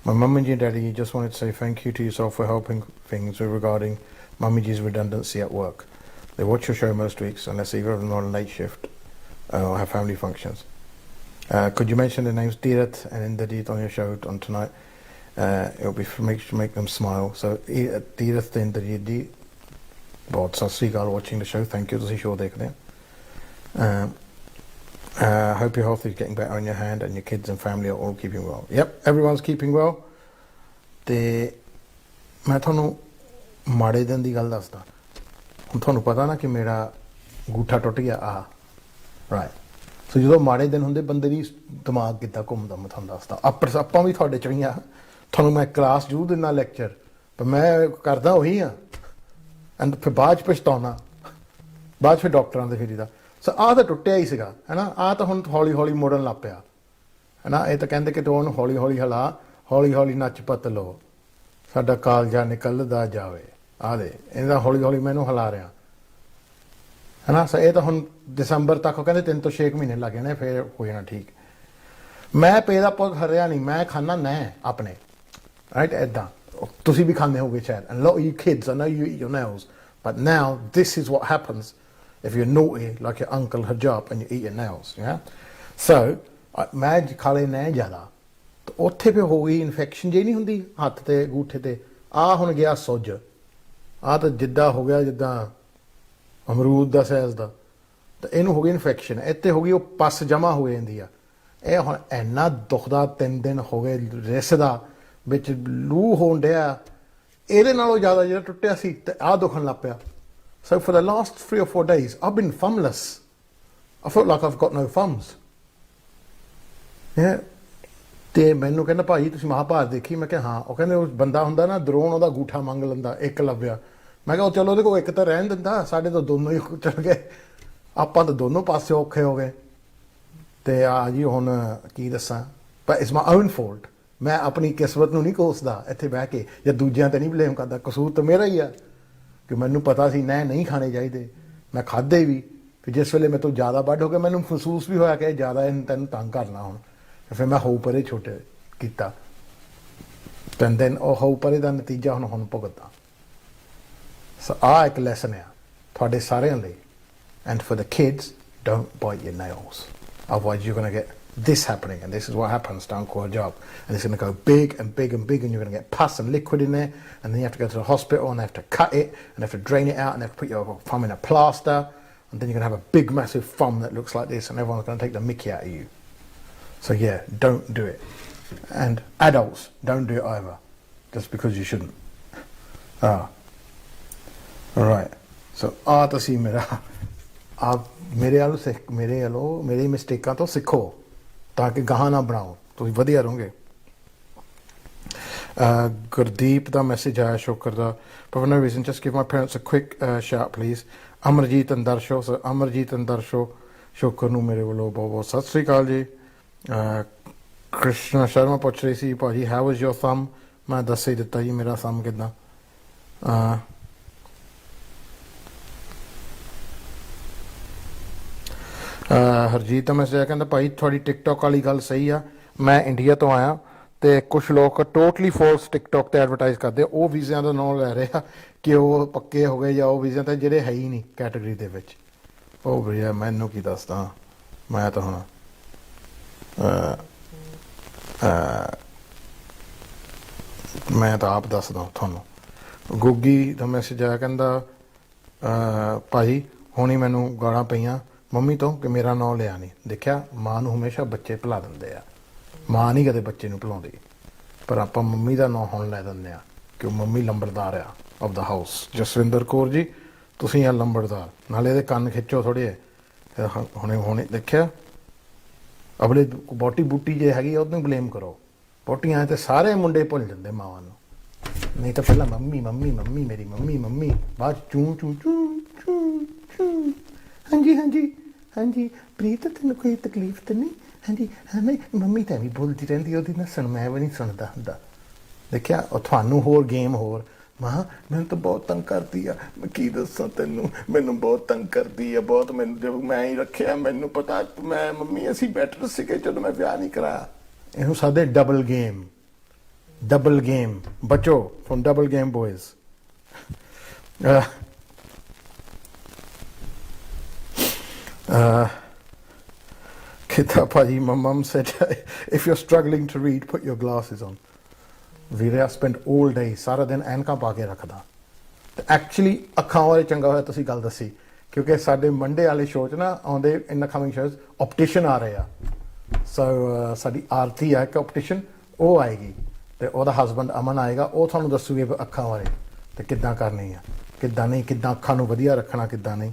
My mummy and daddy just wanted to say thank you to yourself for helping things regarding mummy G's redundancy at work. They watch your show most weeks unless either of them are on late shift have family functions. Could you mention the names Tirath and Indrajit on your show on tonight? It'll be to make them smile. So Tirath and Indrajit ji, बहुत सत श्री अकाल watching the show. Thank you. ਤੁਸੀਂ show ਦੇਖਦੇ ਹੋ. Hope your health is getting better on your hand and your kids and family are all keeping well. Yep, everyone's keeping well. ਤੇ ਮੈਂ ਤੁਹਾਨੂੰ ਮਾੜੇ ਦਿਨ ਦੀ ਗੱਲ ਦੱਸਦਾ. ਹੁਣ ਤੁਹਾਨੂੰ ਪਤਾ ਨਾ ਕਿ ਮੇਰਾ ਗੂਠਾ ਟੁੱਟ ਗਿਆ ਆਹ ਰਾਈਟ. ਸੋ ਜਦੋਂ ਮਾੜੇ ਦਿਨ ਹੁੰਦੇ ਬੰਦੇ ਦੀ ਦਿਮਾਗ ਕਿੱਦਾਂ ਘੁੰਮਦਾ ਮੈਂ ਤੁਹਾਨੂੰ ਦੱਸਦਾ. ਆਪਾਂ ਵੀ ਤੁਹਾਡੇ 'ਚ ਹੀ ਆ. ਤੁਹਾਨੂੰ ਮੈਂ ਕਲਾਸ ਜ਼ਰੂਰ ਦਿੰਦਾ ਲੈਕਚਰ ਪਰ ਮੈਂ ਕਰਦਾ ਉਹੀ ਆ ਐਂਡ ਫਿਰ ਬਾਅਦ 'ਚ ਪਛਤਾਉਣਾ. ਬਾਅਦ 'ਚ ਫਿਰ ਡਾਕਟਰਾਂ ਦੇ ਫੇਰੀ ਦਾ. ਸੋ ਆਹ ਤਾਂ ਟੁੱਟਿਆ ਹੀ ਸੀਗਾ ਹੈ ਨਾ. ਆਹ ਤਾਂ ਹੁਣ ਹੌਲੀ ਹੌਲੀ ਮੋੜਨ ਲੱਗ ਪਿਆ ਹੈ ਨਾ. ਇਹ ਤਾਂ ਕਹਿੰਦੇ ਕਿ ਤੂੰ ਉਹਨੂੰ ਹੌਲੀ ਹੌਲੀ ਹਿਲਾ ਹੌਲੀ ਹੌਲੀ ਨੱਚ ਪਤ ਲਓ ਸਾਡਾ ਕਾਲਜਾ ਨਿਕਲਦਾ ਜਾਵੇ. ਆਹ ਦੇ ਇਹਦਾ ਹੌਲੀ ਹੌਲੀ ਮੈਨੂੰ ਹਿਲਾ ਰਿਹਾ ਹੈ ਨਾ. ਸੋ ਇਹ ਤਾਂ ਹੁਣ ਦਸੰਬਰ ਤੱਕ ਉਹ ਕਹਿੰਦੇ 3 ਤੋਂ 6 ਮਹੀਨੇ ਲੱਗ ਜਾਣੇ ਫਿਰ ਹੋ ਜਾਣਾ ਠੀਕ. ਮੈਂ ਪੇ ਦਾ ਪੁੱਤ ਹਰਿਆ ਨਹੀਂ. ਮੈਂ ਖਾਂਦਾ ਨੈਂ ਆਪਣੇ ਰਾਈਟ ਇੱਦਾਂ. ਤੁਸੀਂ ਵੀ ਖਾਂਦੇ ਹੋਗੇ ਸ਼ਾਇਦ. And a lot of you kids, I know you eat your nails, but now this is what happens if you're naughty like your uncle Hajab and you eat your nails, yeah? So ਮੈਂ ਖਾ ਲਏ ਨੈਂ ਜ਼ਿਆਦਾ ਤਾਂ ਉੱਥੇ ਫਿਰ ਹੋ ਗਈ infection ਜੇ ਨਹੀਂ ਹੁੰਦੀ ਹੱਥ ਤੇ ਅੰਗੂਠੇ ਤੇ. ਆਹ ਹੁਣ ਗਿਆ ਸੁੱਜ. ਆਹ ਤਾਂ ਜਿੱਦਾਂ ਹੋ ਗਿਆ ਜਿੱਦਾਂ ਅਮਰੂਦ ਦਾ ਸਾਈਜ਼ ਦਾ. ਤਾਂ ਇਹਨੂੰ ਹੋ ਗਈ ਇਨਫੈਕਸ਼ਨ. ਇੱਥੇ ਹੋ ਗਈ ਉਹ ਪਸ ਜਮ੍ਹਾਂ ਹੋ ਜਾਂਦੀ ਆ. ਇਹ ਹੁਣ ਇੰਨਾ ਦੁਖਦਾ 3 ਦਿਨ ਹੋ ਗਏ ਰਿਸਦਾ ਵਿੱਚ ਲੂ ਹੋਣ ਡਿਆ. ਇਹਦੇ ਨਾਲੋਂ ਜ਼ਿਆਦਾ ਜਿਹੜਾ ਟੁੱਟਿਆ ਸੀ ਤੇ ਆਹ ਦੁਖਣ ਲੱਗ ਪਿਆ. So for the last 3 or 4 days I've been thumbless. I felt like I've got no thumbs. Yeah. ਤੇ ਮੈਨੂੰ ਕਹਿੰਦਾ ਭਾਈ ਤੁਸੀਂ ਮਹਾਭਾਰਤ ਦੇਖੀ? ਮੈਂ ਕਿਹਾ ਹਾਂ. ਉਹ ਕਹਿੰਦੇ ਉਹ ਬੰਦਾ ਹੁੰਦਾ ਨਾ ਦਰੋਣ ਉਹਦਾ ਗੂਠਾ ਮੰਗ ਲੈਂਦਾ ਇੱਕ ਲੱਭਿਆ. ਮੈਂ ਕਿਹਾ ਚਲੋ ਉਹਦੇ ਕੋਲ ਇੱਕ ਤਾਂ ਰਹਿਣ ਦਿੰਦਾ. ਸਾਡੇ ਤੋਂ ਦੋਨੋਂ ਹੀ ਚਲ ਗਏ. ਆਪਾਂ ਤਾਂ ਦੋਨੋਂ ਪਾਸੇ ਔਖੇ ਹੋ ਗਏ. ਤੇ ਆ ਜੀ ਹੁਣ ਕੀ ਦੱਸਾਂ ਪਰ ਇਟਸ ਮਾਈ ਓਨ ਫੋਲਟ. ਮੈਂ ਆਪਣੀ ਕਿਸਮਤ ਨੂੰ ਨਹੀਂ ਕੋਸਦਾ ਇੱਥੇ ਬਹਿ ਕੇ ਜਾਂ ਦੂਜਿਆਂ ਤੇ ਨਹੀਂ ਬਲੇਮ ਕਰਦਾ. ਕਸੂਰ ਤਾਂ ਮੇਰਾ ਹੀ ਆ ਕਿ ਮੈਨੂੰ ਪਤਾ ਸੀ ਨਹੀਂ ਖਾਣੇ ਚਾਹੀਦੇ. ਮੈਂ ਖਾਧੇ ਵੀ. ਫਿਰ ਜਿਸ ਵੇਲੇ ਮੇਰੇ ਤੋਂ ਜ਼ਿਆਦਾ ਵੱਧ ਹੋ ਗਿਆ ਮੈਨੂੰ ਮਹਿਸੂਸ ਵੀ ਹੋਇਆ ਕਿ ਜ਼ਿਆਦਾ ਤੈਨੂੰ ਤੰਗ ਕਰਨਾ ਹੁਣ. ਫਿਰ ਮੈਂ ਹੋਊ ਪਰੇ ਛੋਟੇ ਕੀਤਾ. and then ਉਹ ਹੋਊ ਪਰੇ ਦਾ ਨਤੀਜਾ ਹੁਣ ਭੁਗਤਦਾ. ਸੋ ਆਹ ਇੱਕ ਲੈਸਨ ਆ ਤੁਹਾਡੇ ਸਾਰਿਆਂ ਲਈ. And for the kids, don't bite your nails. Otherwise you're going to get this happening, and this is what happens to Uncle Hajab. And it's going to go big and big and big, and you're going to get pus and liquid in there, and then you have to go to the hospital and they have to cut it and they have to drain it out and they have to put your thumb in a plaster, and then you're going to have a big massive thumb that looks like this and everyone's going to take the mickey out of you. So yeah, don't do it. And adults, don't do it either, just because you shouldn't. Alright, so ਤੁਸੀਂ ਮੇਰੇ ਵੱਲੋਂ ਮੇਰੀ ਮਿਸਟੇਕਾਂ ਤੋਂ ਸਿੱਖੋ ਤਾਂ ਕਿ ਗਾਹਾਂ ਨਾ ਬਣਾਓ. ਤੁਸੀਂ ਵਧੀਆ ਰਹੋਗੇ. ਗੁਰਦੀਪ ਦਾ ਮੈਸੇਜ ਆਇਆ shocker the. For no reason, just give my parents a quick shout please. Amarjit ਅੰਦਰਸ਼ੋ. ਸੋ ਅਮਰਜੀਤ ਅੰਦਰਸ਼ੋ ਸ਼ੋਕਰ ਨੂੰ ਮੇਰੇ ਵੱਲੋਂ ਬਹੁਤ ਬਹੁਤ ਸਤਿ ਸ੍ਰੀ ਅਕਾਲ ਜੀ. ਕ੍ਰਿਸ਼ਨਾ ਸ਼ਰਮਾ ਪੁੱਛ ਰਹੀ ਸੀ ਭਾਜੀ how was your thumb? ਮੈਂ ਦੱਸ ਹੀ ਦਿੱਤਾ ਜੀ ਮੇਰਾ thumb ਕਿੱਦਾਂ. ਹਰਜੀਤ ਦਾ ਮੈਸੇਜ ਕਹਿੰਦਾ ਭਾਈ ਤੁਹਾਡੀ ਟਿਕਟੋਕ ਵਾਲੀ ਗੱਲ ਸਹੀ ਆ. ਮੈਂ ਇੰਡੀਆ ਤੋਂ ਆਇਆ ਤੇ ਕੁਛ ਲੋਕ ਟੋਟਲੀ ਫਾਲਸ ਟਿਕਟੋਕ ਤੇ ਐਡਵਰਟਾਈਜ਼ ਕਰਦੇ. ਉਹ ਵੀਜ਼ਿਆਂ ਦਾ ਨਾਂ ਲੈ ਰਹੇ ਆ ਕਿ ਉਹ ਪੱਕੇ ਹੋ ਗਏ ਜਾਂ ਉਹ ਵੀਜ਼ਿਆਂ ਤੇ ਜਿਹੜੇ ਹੈ ਹੀ ਨਹੀਂ ਕੈਟਾਗਰੀ ਦੇ ਵਿੱਚ. ਉਹ ਭਈਆ ਮੈਨੂੰ ਕੀ ਦੱਸਦਾ. ਮੈਂ ਤਾਂ ਹੁਣ ਮੈਂ ਤਾਂ ਆਪ ਦੱਸਦਾ ਤੁਹਾਨੂੰ. ਗੁੱਗੀ ਦਾ ਮੈਸੇਜ ਆਇਆ ਕਹਿੰਦਾ ਭਾਈ ਹੁਣੀ ਮੈਨੂੰ ਗਾਲਾਂ ਪਈਆਂ ਮੰਮੀ ਤੋਂ ਕਿ ਮੇਰਾ ਨਾਂ ਲਿਆ ਨਹੀਂ. ਦੇਖਿਆ ਮਾਂ ਨੂੰ ਹਮੇਸ਼ਾ ਬੱਚੇ ਭੁਲਾ ਦਿੰਦੇ ਆ. ਮਾਂ ਨਹੀਂ ਕਦੇ ਬੱਚੇ ਨੂੰ ਭੁਲਾਉਂਦੀ ਪਰ ਆਪਾਂ ਮੰਮੀ ਦਾ ਨਾਂ ਹੁਣ ਲੈ ਦਿੰਦੇ ਆ ਕਿ ਉਹ ਮੰਮੀ ਲੰਬੜਦਾਰ ਆ of the house. Jaswinder Kaur ji ਤੁਸੀਂ ਆ ਲੰਬੜਦਾਰ. ਨਾਲੇ ਇਹਦੇ ਕੰਨ ਖਿੱਚੋ ਥੋੜ੍ਹੇ. ਹੁਣੇ ਦੇਖਿਆ ਅਬਲੇ ਬੋਟੀ ਬੂਟੀ ਜੇ ਹੈਗੀ ਆ ਉਹਨੂੰ ਬਲੇਮ ਕਰੋ. ਬੋਟੀਆਂ ਤੇ ਸਾਰੇ ਮੁੰਡੇ ਭੁੱਲ ਜਾਂਦੇ ਮਾਵਾਂ ਨੂੰ. ਨਹੀਂ ਤਾਂ ਪਹਿਲਾਂ ਮੰਮੀ ਮੰਮੀ ਮੰਮੀ ਮੇਰੀ ਮੰਮੀ ਮੰਮੀ ਬਾਅਦ ਚੂੰ ਚੂੰ ਚੂੰ ਚੂੰ ਚੂੰ. ਹਾਂਜੀ ਹਾਂਜੀ ਹਾਂਜੀ ਪ੍ਰੀਤ ਤੈਨੂੰ ਕੋਈ ਤਕਲੀਫ ਤਾਂ ਨਹੀਂ? ਹਾਂਜੀ ਨਹੀਂ ਮੰਮੀ ਤਾਂ ਵੀ ਬੋਲਦੀ ਰਹਿੰਦੀ ਉਹਦੀ ਨਾ ਸੁਣ ਮੈਂ ਵੀ ਨਹੀਂ ਸੁਣਦਾ ਹੁੰਦਾ. ਦੇਖਿਆ ਉਹ ਤੁਹਾਨੂੰ ਹੋਰ ਗੇਮ ਹੋਰ. ਮਾਂ ਮੈਨੂੰ ਤਾਂ ਬਹੁਤ ਤੰਗ ਕਰਦੀ ਆ. ਮੈਂ ਕੀ ਦੱਸਾਂ ਤੈਨੂੰ ਮੈਨੂੰ ਬਹੁਤ ਤੰਗ ਕਰਦੀ ਆ ਬਹੁਤ. ਮੈਨੂੰ ਜਦੋਂ ਮੈਂ ਹੀ ਰੱਖਿਆ ਮੈਨੂੰ ਪਤਾ ਮੈਂ ਮੰਮੀ ਅਸੀਂ ਬੈਟਰ ਸੀਗੇ ਜਦੋਂ ਮੈਂ ਵਿਆਹ ਨਹੀਂ ਕਰਾਇਆ. ਇਹਨੂੰ ਸਾਡੇ ਡਬਲ ਗੇਮ ਬਚੋ from double game boys. Kita Paji, my mum said, if you're struggling to read, put your glasses on. ਵੀਰੇ I spend all day, ਸਾਰਾ ਦਿਨ ਐਨਕਾਂ ਪਾ ਕੇ ਰੱਖਦਾ ਤੇ ਐਕਚੁਅਲੀ ਅੱਖਾਂ ਵਾਲੇ ਚੰਗਾ ਹੋਇਆ ਤੁਸੀਂ ਗੱਲ ਦੱਸੀ ਕਿਉਂਕਿ ਸਾਡੇ ਮੰਡੇ ਵਾਲੇ ਸ਼ੋਅ 'ਚ ਨਾ ਆਉਂਦੇ ਇਨ ਦ ਕਮਿੰਗ ਸ਼ੋਜ਼ ਆਪਟੀਸ਼ਨ ਆ ਰਹੇ ਆ ਸੋ ਸਾਡੀ ਆਰਤੀ ਆ ਇੱਕ ਆਪਟੀਸ਼ਨ ਉਹ ਆਏਗੀ ਤੇ ਉਹਦਾ ਹਸਬੈਂਡ ਅਮਨ ਆਏਗਾ ਉਹ ਤੁਹਾਨੂੰ ਦੱਸੂਗੇ ਅੱਖਾਂ ਬਾਰੇ ਤੇ ਕਿੱਦਾਂ ਕਰਨੀ ਆ ਕਿੱਦਾਂ ਨਹੀਂ ਕਿੱਦਾਂ ਅੱਖਾਂ ਨੂੰ ਵਧੀਆ ਰੱਖਣਾ ਕਿੱਦਾਂ ਨਹੀਂ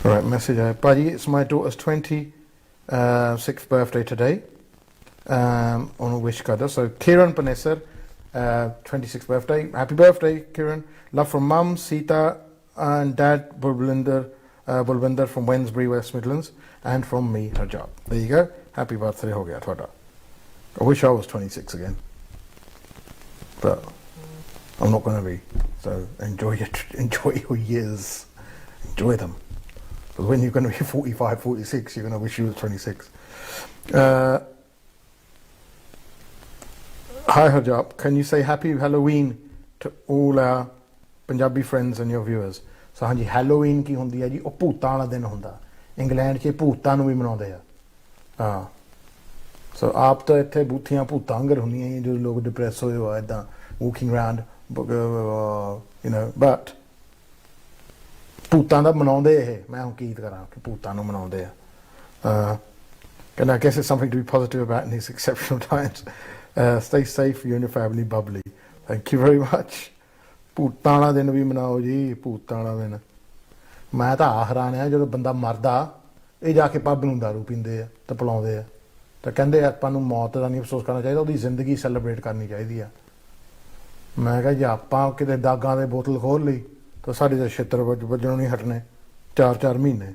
right message Paji, it's my daughter's 26th birthday today on a wish kada so Kiran Panesar 26th birthday happy birthday Kiran love from mum Sita and dad Bulwinder from Wednesbury West Midlands and from me Rajab there you go happy birthday ho gaya thoda I wish I was 26 again but I'm not going to be so enjoy your years enjoy them. When you're going to be 45, 46, you're going to wish you was 26. Hi Hajab, can you say happy Halloween to all our Punjabi friends and your viewers? So ਹਾਂਜੀ Halloween ਕੀ ਹੁੰਦੀ ਹੈ ਜੀ ਉਹ ਭੂਤਾਂ ਵਾਲਾ ਦਿਨ ਹੁੰਦਾ England 'ਚ ਭੂਤਾਂ ਨੂੰ ਵੀ ਮਨਾਉਂਦੇ ਆ ਹਾਂ ਸੋ ਆਪ ਤਾਂ ਇੱਥੇ ਬੂਥੀਆਂ ਭੂਤਾਂ ਅੰਗਰ ਹੁੰਦੀਆਂ ਜਦੋਂ ਲੋਕ ਡਿਪਰੈਸ ਹੋਏ ਹੋ ਇੱਦਾਂ walking around you know but ਭੂਤਾਂ ਦਾ ਮਨਾਉਂਦੇ ਇਹ ਮੈਂ ਹੁਣ ਕੀ ਕਰਾਂ ਕਿ ਭੂਤਾਂ ਨੂੰ ਮਨਾਉਂਦੇ ਆ and I guess it's something to be positive about in these exceptional times. Stay safe, you and your family, bubbly. Thank you very much. ਭੂਤਾਂ ਵਾਲਾ ਦਿਨ ਵੀ ਮਨਾਓ ਜੀ ਭੂਤਾਂ ਵਾਲਾ ਦਿਨ ਮੈਂ ਤਾਂ ਹੈਰਾਨ ਆ ਜਦੋਂ ਬੰਦਾ ਮਰਦਾ ਇਹ ਜਾ ਕੇ ਪੱਬ ਨੂੰ ਦਾਰੂ ਪੀਂਦੇ ਆ ਤੇ ਪਿਲਾਉਂਦੇ ਆ ਤਾਂ ਕਹਿੰਦੇ ਆਪਾਂ ਨੂੰ ਮੌਤ ਦਾ ਨਹੀਂ ਅਫਸੋਸ ਕਰਨਾ ਚਾਹੀਦਾ ਉਹਦੀ ਜ਼ਿੰਦਗੀ ਸੈਲੀਬ੍ਰੇਟ ਕਰਨੀ ਚਾਹੀਦੀ ਆ ਮੈਂ ਕਿਹਾ ਜੇ ਆਪਾਂ ਕਿਤੇ ਦਾਗਾਂ ਦੇ ਬੋਤਲ ਖੋਲ ਲਈ ਤਾਂ ਸਾਡੇ ਤਾਂ ਛਿੱਤਰ ਵੱਜਣੋਂ ਨਹੀਂ ਹਟਣੇ 4 ਮਹੀਨੇ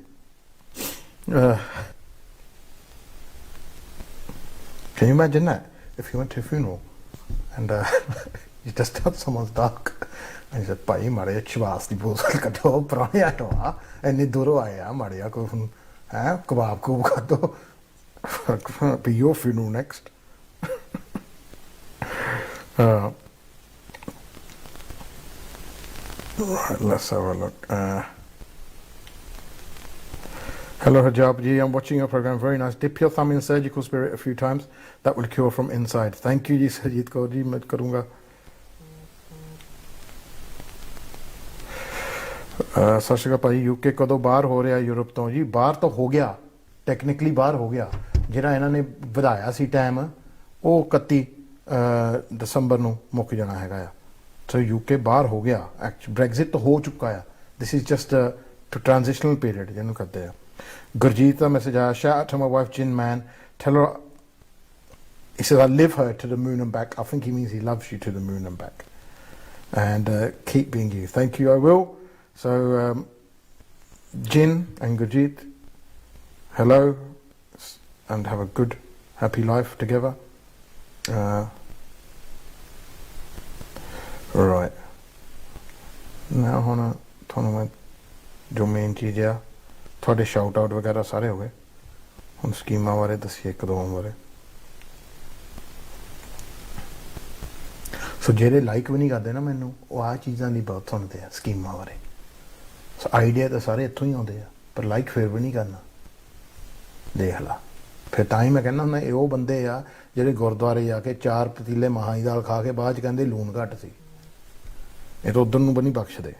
Can you imagine that? If you went to a funeral and you just done someone's dog and you said, ਭਾਈ ਮਾੜੇ ਛਵਾਸ ਦੀ ਬੋਤਲ ਕੱਢੋ ਪੁਰਾਣੇ ਆਟੋ ਆ ਇੰਨੀ ਦੂਰੋਂ ਆਏ ਆ ਮਾੜਿਆ ਕੋਈ ਹੈ ਕਬਾਬ ਕੂਬ ਖਾਧੋ be your funeral next. Right, let's have a look. Hello Hajab ji, I'm watching your program, very nice. Dip your thumb in surgical spirit a few times, that will cure from inside. Thank you ji Sajid Kaur ji, मैं करूँगा. ਸਤਿ ਸ਼੍ਰੀ ਅਕਾਲ ਭਾਈ UK ਕਦੋਂ ਬਾਹਰ ਹੋ ਰਿਹਾ Europe ਤੋਂ ਜੀ ਬਾਹਰ ਤਾਂ ਹੋ ਗਿਆ ਟੈਕਨੀਕਲੀ ਬਾਹਰ ਹੋ ਗਿਆ ਜਿਹੜਾ ਇਹਨਾਂ ਨੇ ਵਧਾਇਆ ਸੀ ਟਾਈਮ ਉਹ 31 ਦਸੰਬਰ ਨੂੰ ਮੁੱਕ ਜਾਣਾ ਹੈਗਾ ਆ ਸੋ ਯੂਕੇ ਬਾਹਰ ਹੋ ਗਿਆ ਬ੍ਰੈਗਜ਼ਿਟ ਤਾਂ ਹੋ ਚੁੱਕਾ ਆ ਦਿਸ ਇਜ਼ ਜਸਟ ਟ੍ਰਾਂਜ਼ਿਸ਼ਨਲ ਪੀਰੀਅਡ ਜਿਹਨੂੰ ਕਹਿੰਦੇ ਆ ਗੁਰਜੀਤ ਦਾ ਮੈਸੇਜ ਆਇਆ shout to my wife Jin man tell her he says I live her to the moon and back I think he means he loves you to the moon and back and keep being you thank you I will so Jin and Gurjeet hello and have a good happy life together right now ਹੁਣ ਤੁਹਾਨੂੰ ਮੈਂ ਜੋ main ਚੀਜ਼ ਆ ਤੁਹਾਡੇ shout out ਵਗੈਰਾ ਸਾਰੇ ਹੋ ਗਏ ਹੁਣ ਸਕੀਮਾਂ ਬਾਰੇ ਦੱਸੀਏ ਇੱਕ ਦੋ ਬਾਰੇ ਸੋ ਜਿਹੜੇ ਲਾਈਕ ਵੀ ਨਹੀਂ ਕਰਦੇ ਨਾ ਮੈਨੂੰ ਉਹ ਆਹ ਚੀਜ਼ਾਂ ਦੀ ਬਹੁਤ ਸੁਣਦੇ ਆ ਸਕੀਮਾਂ ਬਾਰੇ ਸੋ ਆਈਡੀਆ ਤਾਂ ਸਾਰੇ ਇੱਥੋਂ ਹੀ ਆਉਂਦੇ ਆ ਪਰ ਲਾਈਕ ਫਿਰ ਵੀ ਨਹੀਂ ਕਰਨਾ ਦੇਖ ਲਾ ਫਿਰ ਤਾਂ ਹੀ ਮੈਂ ਕਹਿੰਦਾ ਹੁੰਦਾ ਇਹ ਉਹ ਬੰਦੇ ਆ ਜਿਹੜੇ ਗੁਰਦੁਆਰੇ ਜਾ ਕੇ 4 ਪਤੀਲੇ ਮਾਹਾਂ ਦੀ ਦਾਲ ਖਾ ਕੇ ਬਾਅਦ 'ਚ ਕਹਿੰਦੇ ਲੂਣ ਘੱਟ ਸੀ ਇਹ ਤਾਂ ਉੱਧਰ ਨੂੰ ਵੀ ਨਹੀਂ ਬਖਸ਼ਦੇ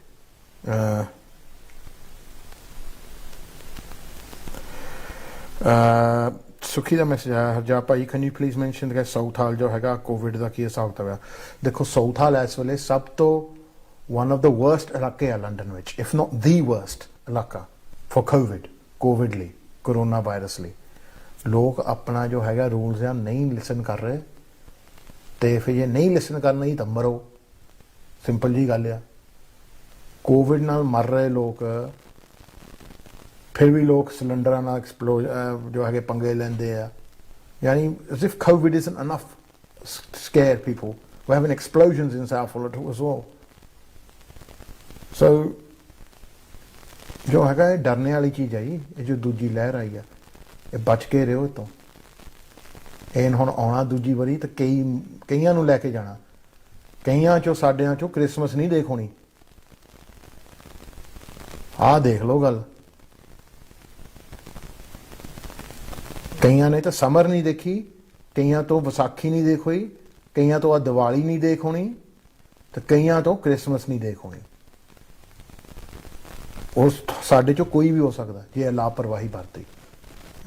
ਸੁਖੀ ਦਾ ਮੈਸੇਜ ਆਇਆ ਹਰਜਾ ਭਾਈ ਕੈਨ ਯੂ ਪਲੀਜ਼ ਮੈਂਸ਼ਨ ਕਿ ਸਾਊਥ ਹਾਲ ਜੋ ਹੈਗਾ ਕੋਵਿਡ ਦਾ ਕੀ ਹਿਸਾਬ ਹੋਇਆ ਦੇਖੋ ਸਾਊਥ ਹਾਲ ਇਸ ਵੇਲੇ ਸਭ ਤੋਂ one of the worst ਇਲਾਕੇ ਆ ਲੰਡਨ ਵਿੱਚ if not the worst ਇਲਾਕਾ for ਕੋਵਿਡ ਲਈ ਕਰੋਨਾ ਵਾਇਰਸ ਲਈ ਲੋਕ ਆਪਣਾ ਜੋ ਹੈਗਾ ਰੂਲਸ ਆ ਨਹੀਂ ਲਿਸਨ ਕਰ ਰਹੇ ਤੇ ਫਿਰ ਜੇ ਨਹੀਂ ਲਿਸਨ ਕਰਨਾ ਹੀ ਤਾਂ ਮਰੋ ਸਿੰਪਲ ਜੀ ਗੱਲ ਆ ਕੋਵਿਡ ਨਾਲ ਮਰ ਰਹੇ ਲੋਕ ਫਿਰ ਵੀ ਲੋਕ ਸਿਲੰਡਰਾਂ ਨਾਲ ਜੋ ਹੈਗੇ ਪੰਗੇ ਲੈਂਦੇ ਆ ਯਾਨੀ as if COVID isn't enough to scare people we're having explosions in Southall as well so ਜੋ ਹੈਗਾ ਇਹ ਡਰਨੇ ਵਾਲੀ ਚੀਜ਼ ਆ ਜੀ ਇਹ ਜੋ ਦੂਜੀ ਲਹਿਰ ਆਈ ਆ ਇਹ ਬਚ ਕੇ ਰਹੋ ਤੋਂ ਇਹ ਹੁਣ ਆਉਣਾ ਦੂਜੀ ਵਾਰੀ ਤਾਂ ਕਈਆਂ ਨੂੰ ਲੈ ਕੇ ਜਾਣਾ ਕਈਆਂ ਚੋਂ ਸਾਡਿਆਂ ਚੋਂ ਕ੍ਰਿਸਮਸ ਨਹੀਂ ਦੇਖ ਹੋਣੀ ਆਹ ਦੇਖ ਲਓ ਗੱਲ। ਕਈਆਂ ਨੇ ਤਾਂ ਸਮਰ ਨਹੀਂ ਦੇਖੀ, ਕਈਆਂ ਤੋਂ ਵਿਸਾਖੀ ਨਹੀਂ ਦੇਖ ਹੋਈ, ਕਈਆਂ ਤੋਂ ਆ ਦੀਵਾਲੀ ਨਹੀਂ ਦੇਖ ਹੋਣੀ, ਤੇ ਕਈਆਂ ਤੋਂ ਕ੍ਰਿਸਮਸ ਨਹੀਂ ਦੇਖ ਹੋਣੀ। ਉਸ ਸਾਡੇ ਚੋਂ ਕੋਈ ਵੀ ਹੋ ਸਕਦਾ ਜੇ ਲਾਪਰਵਾਹੀ ਵਰਤੀ।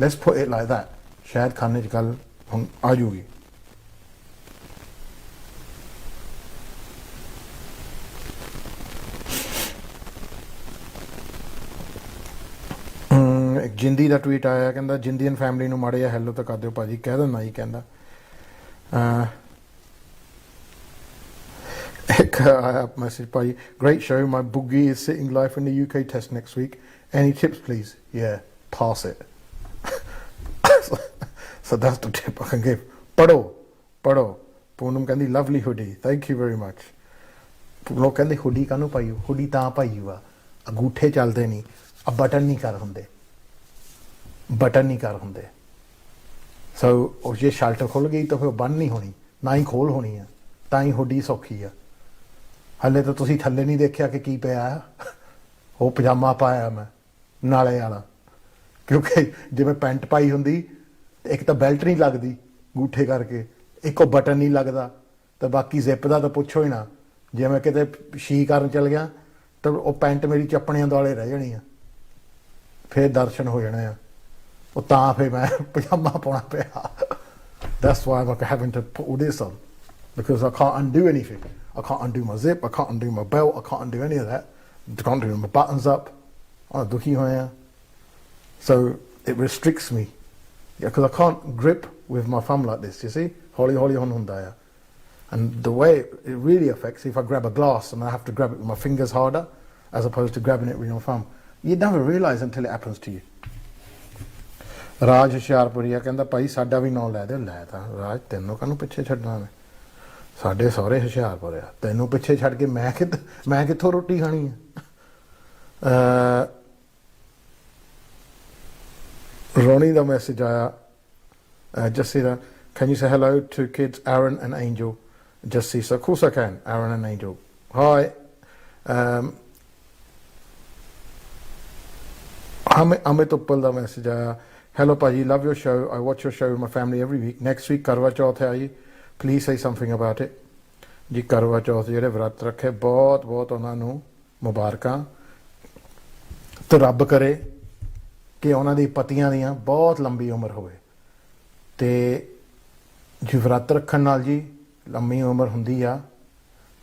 Let's put it like that. ਸ਼ਾਇਦ ਖਾਨੇ 'ਚ ਗੱਲ ਹੁਣ ਆ ਜੂਗੀ। ਇੱਕ ਜਿੰਦੀ ਦਾ ਟਵੀਟ ਆਇਆ, ਕਹਿੰਦਾ ਜਿੰਦੀਅਨ ਫੈਮਿਲੀ ਨੂੰ ਮਾੜੇ ਜਿਹਾ ਹੈਲੋ ਤਾਂ ਕਰ ਦਿਓ ਭਾਜੀ। ਕਹਿ ਦਿੰਦਾ ਜੀ। ਕਹਿੰਦਾ ਇੱਕ ਆਇਆ ਮੈਸੇਜ, ਭਾਜੀ great show, my boogie is sitting live in the UK test next week, any tips please? Yeah, pass it. So that's the tip I can give. ਪੜੋ। ਪੂਨਮ ਕਹਿੰਦੀ lovely hoodie, thank you very much. ਲੋਕ ਕਹਿੰਦੇ hoodie ਕਾਹਨੂੰ ਪਾਈ? Hoodie ਤਾਂ ਪਾਈ ਆ ਅੰਗੂਠੇ ਚੱਲਦੇ ਨਹੀਂ, ਆ ਬਟਨ ਨਹੀਂ ਕਰ ਹੁੰਦੇ, ਬਟਨ ਨਹੀਂ ਕਰ ਹੁੰਦੇ। ਸੋ ਉਹ ਜੇ ਸ਼ਰਟ ਖੁੱਲ ਗਈ ਤਾਂ ਫਿਰ ਬੰਨ ਨਹੀਂ ਹੋਣੀ, ਨਾ ਹੀ ਖੋਲ ਹੋਣੀ ਆ, ਤਾਂ ਹੀ ਹੁੱਡੀ ਸੌਖੀ ਆ। ਹਲੇ ਤਾਂ ਤੁਸੀਂ ਥੱਲੇ ਨਹੀਂ ਦੇਖਿਆ ਕਿ ਕੀ ਪਿਆ ਆ। ਉਹ ਪਜਾਮਾ ਪਾਇਆ ਮੈਂ ਨਾਲੇ ਵਾਲਾ, ਕਿਉਂਕਿ ਜਿਵੇਂ ਪੈਂਟ ਪਾਈ ਹੁੰਦੀ ਇੱਕ ਤਾਂ ਬੈਲਟ ਨਹੀਂ ਲੱਗਦੀ ਅੰਗੂਠੇ ਕਰਕੇ, ਇੱਕ ਉਹ ਬਟਨ ਨਹੀਂ ਲੱਗਦਾ, ਤਾਂ ਬਾਕੀ ਜ਼ਿਪ ਦਾ ਤਾਂ ਪੁੱਛੋ ਹੀ ਨਾ। ਜੇ ਮੈਂ ਕਿਤੇ ਛੀ ਕਰਨ ਚੱਲ ਗਿਆ ਤਾਂ ਉਹ ਪੈਂਟ ਮੇਰੀ ਚੱਪਣਿਆਂ ਦੁਆਲੇ ਰਹਿ ਜਾਣੀ ਆ, ਫਿਰ ਦਰਸ਼ਨ ਹੋ ਜਾਣੇ ਆ। ਉਹ ਤਾਂ ਫਿਰ ਮੈਂ ਪਜਾਮਾ ਪਾਉਣਾ ਪਿਆ। That's why I'm having to put all this on, because I can't undo anything. I can't undo my zip, I can't undo my belt, I can't undo any of that. I can't do my buttons up. Oh, dukhi hoya. So it restricts me. Yeah, because I can't grip with my thumb like this, you see? Holi hon hunda ya. And the way it really affects, if I grab a glass and I have to grab it with my fingers harder as opposed to grabbing it with your thumb, you never realise until it happens to you. ਰਾਜ ਹੁਸ਼ਿਆਰਪੁਰੀਆ ਕਹਿੰਦਾ ਭਾਈ ਸਾਡਾ ਵੀ ਨਾਂ ਲੈ ਦਿਓ। ਲੈ ਤਾਂ ਰਾਜ, ਤੈਨੂੰ ਕਾਹਨੂੰ ਪਿੱਛੇ ਛੱਡਣਾ ਮੈਂ? ਸਾਡੇ ਸਹੁਰੇ ਹੁਸ਼ਿਆਰਪੁਰ ਆ, ਤੈਨੂੰ ਪਿੱਛੇ ਛੱਡ ਕੇ ਮੈਂ ਕਿੱਥੋਂ ਰੋਟੀ ਖਾਣੀ ਆ? ਰੋਣੀ ਦਾ ਮੈਸੇਜ ਆਇਆ ਜੱਸੀ ਦਾ, can you say hello to kids Aaron and Angel? Jesse, so of course I can. Aaron and Angel, hi. Amit Uppal da message aaya, hello Paji, love your show, I watch your show with my family every week. Next week Karwa Chauth hai ji, please say something about it. ਜੀ ਕਰਵਾ ਚੌਥ ਜਿਹੜੇ ਵਰਤ ਰੱਖੇ ਬਹੁਤ ਬਹੁਤ ਉਹਨਾਂ ਨੂੰ ਮੁਬਾਰਕਾਂ, ਤੇ ਰੱਬ ਕਰੇ ਕਿ ਉਹਨਾਂ ਦੀ ਪਤੀਆਂ ਦੀਆਂ ਬਹੁਤ ਲੰਬੀ ਉਮਰ ਹੋਵੇ। ਤੇ ਜੀ ਵਰਤ ਰੱਖਣ ਨਾਲ ਜੀ ਲੰਮੀ ਉਮਰ ਹੁੰਦੀ ਆ।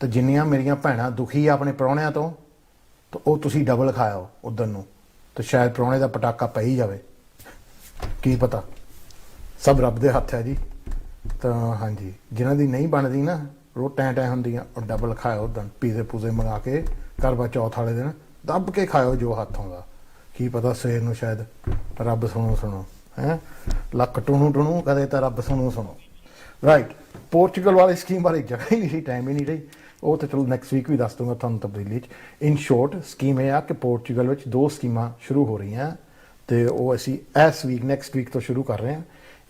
ਤੇ ਜਿੰਨੀਆਂ ਮੇਰੀਆਂ ਭੈਣਾਂ ਦੁਖੀ ਆ ਆਪਣੇ ਪ੍ਰਾਹੁਣਿਆਂ ਤੋਂ, ਤਾਂ ਉਹ ਤੁਸੀਂ ਡਬਲ ਖਾਓ ਉਧਰ ਨੂੰ, ਤੇ ਸ਼ਾਇਦ ਪ੍ਰਾਹੁਣੇ ਦਾ ਪਟਾਕਾ ਪੈ ਹੀ ਜਾਵੇ, ਕੀ ਪਤਾ। ਸਭ ਰੱਬ ਦੇ ਹੱਥ ਹੈ ਜੀ। ਤਾਂ ਹਾਂਜੀ, ਜਿਨ੍ਹਾਂ ਦੀ ਨਹੀਂ ਬਣਦੀ ਨਾ ਰੋ ਟੈਂ ਹੁੰਦੀਆਂ, ਉਹ ਡਬਲ ਖਾਓ ਉਦੋਂ, ਪੀਜ਼ੇ ਪੂਜ਼ੇ ਮੰਗਾ ਕੇ ਕਰਵਾ ਚੌਥ ਵਾਲੇ ਦਿਨ ਦੱਬ ਕੇ ਖਾਓ ਜੋ ਹੱਥ ਆਉਂਦਾ। ਕੀ ਪਤਾ ਸਵੇਰ ਨੂੰ ਸ਼ਾਇਦ ਰੱਬ ਸੁਣੋ ਹੈਂ, ਲੱਕ ਟੁਣੂ ਕਦੇ ਤਾਂ ਰੱਬ ਸੁਣੋ। ਰਾਈਟ, ਪੋਰਚੁਗਲ ਵਾਲੀ ਸਕੀਮ ਬਾਰੇ ਜਗ੍ਹਾ ਹੀ ਨਹੀਂ ਸੀ, ਟਾਈਮ ਹੀ ਨਹੀਂ ਰਹੀ। ਉਹ ਤਾਂ ਚਲੋ ਨੈਕਸਟ ਵੀਕ ਵੀ ਦੱਸ ਦੂੰਗਾ ਤੁਹਾਨੂੰ ਤਬਦੀਲੀ 'ਚ। ਇਨ ਸ਼ੋਰਟ ਸਕੀਮ ਇਹ ਆ ਕਿ ਪੋਰਚੁਗਲ ਵਿੱਚ 2 ਸਕੀਮਾਂ ਸ਼ੁਰੂ ਹੋ ਰਹੀਆਂ, ਅਤੇ ਉਹ ਅਸੀਂ ਇਸ ਵੀਕ ਨੈਕਸਟ ਵੀਕ ਤੋਂ ਸ਼ੁਰੂ ਕਰ ਰਹੇ ਹਾਂ।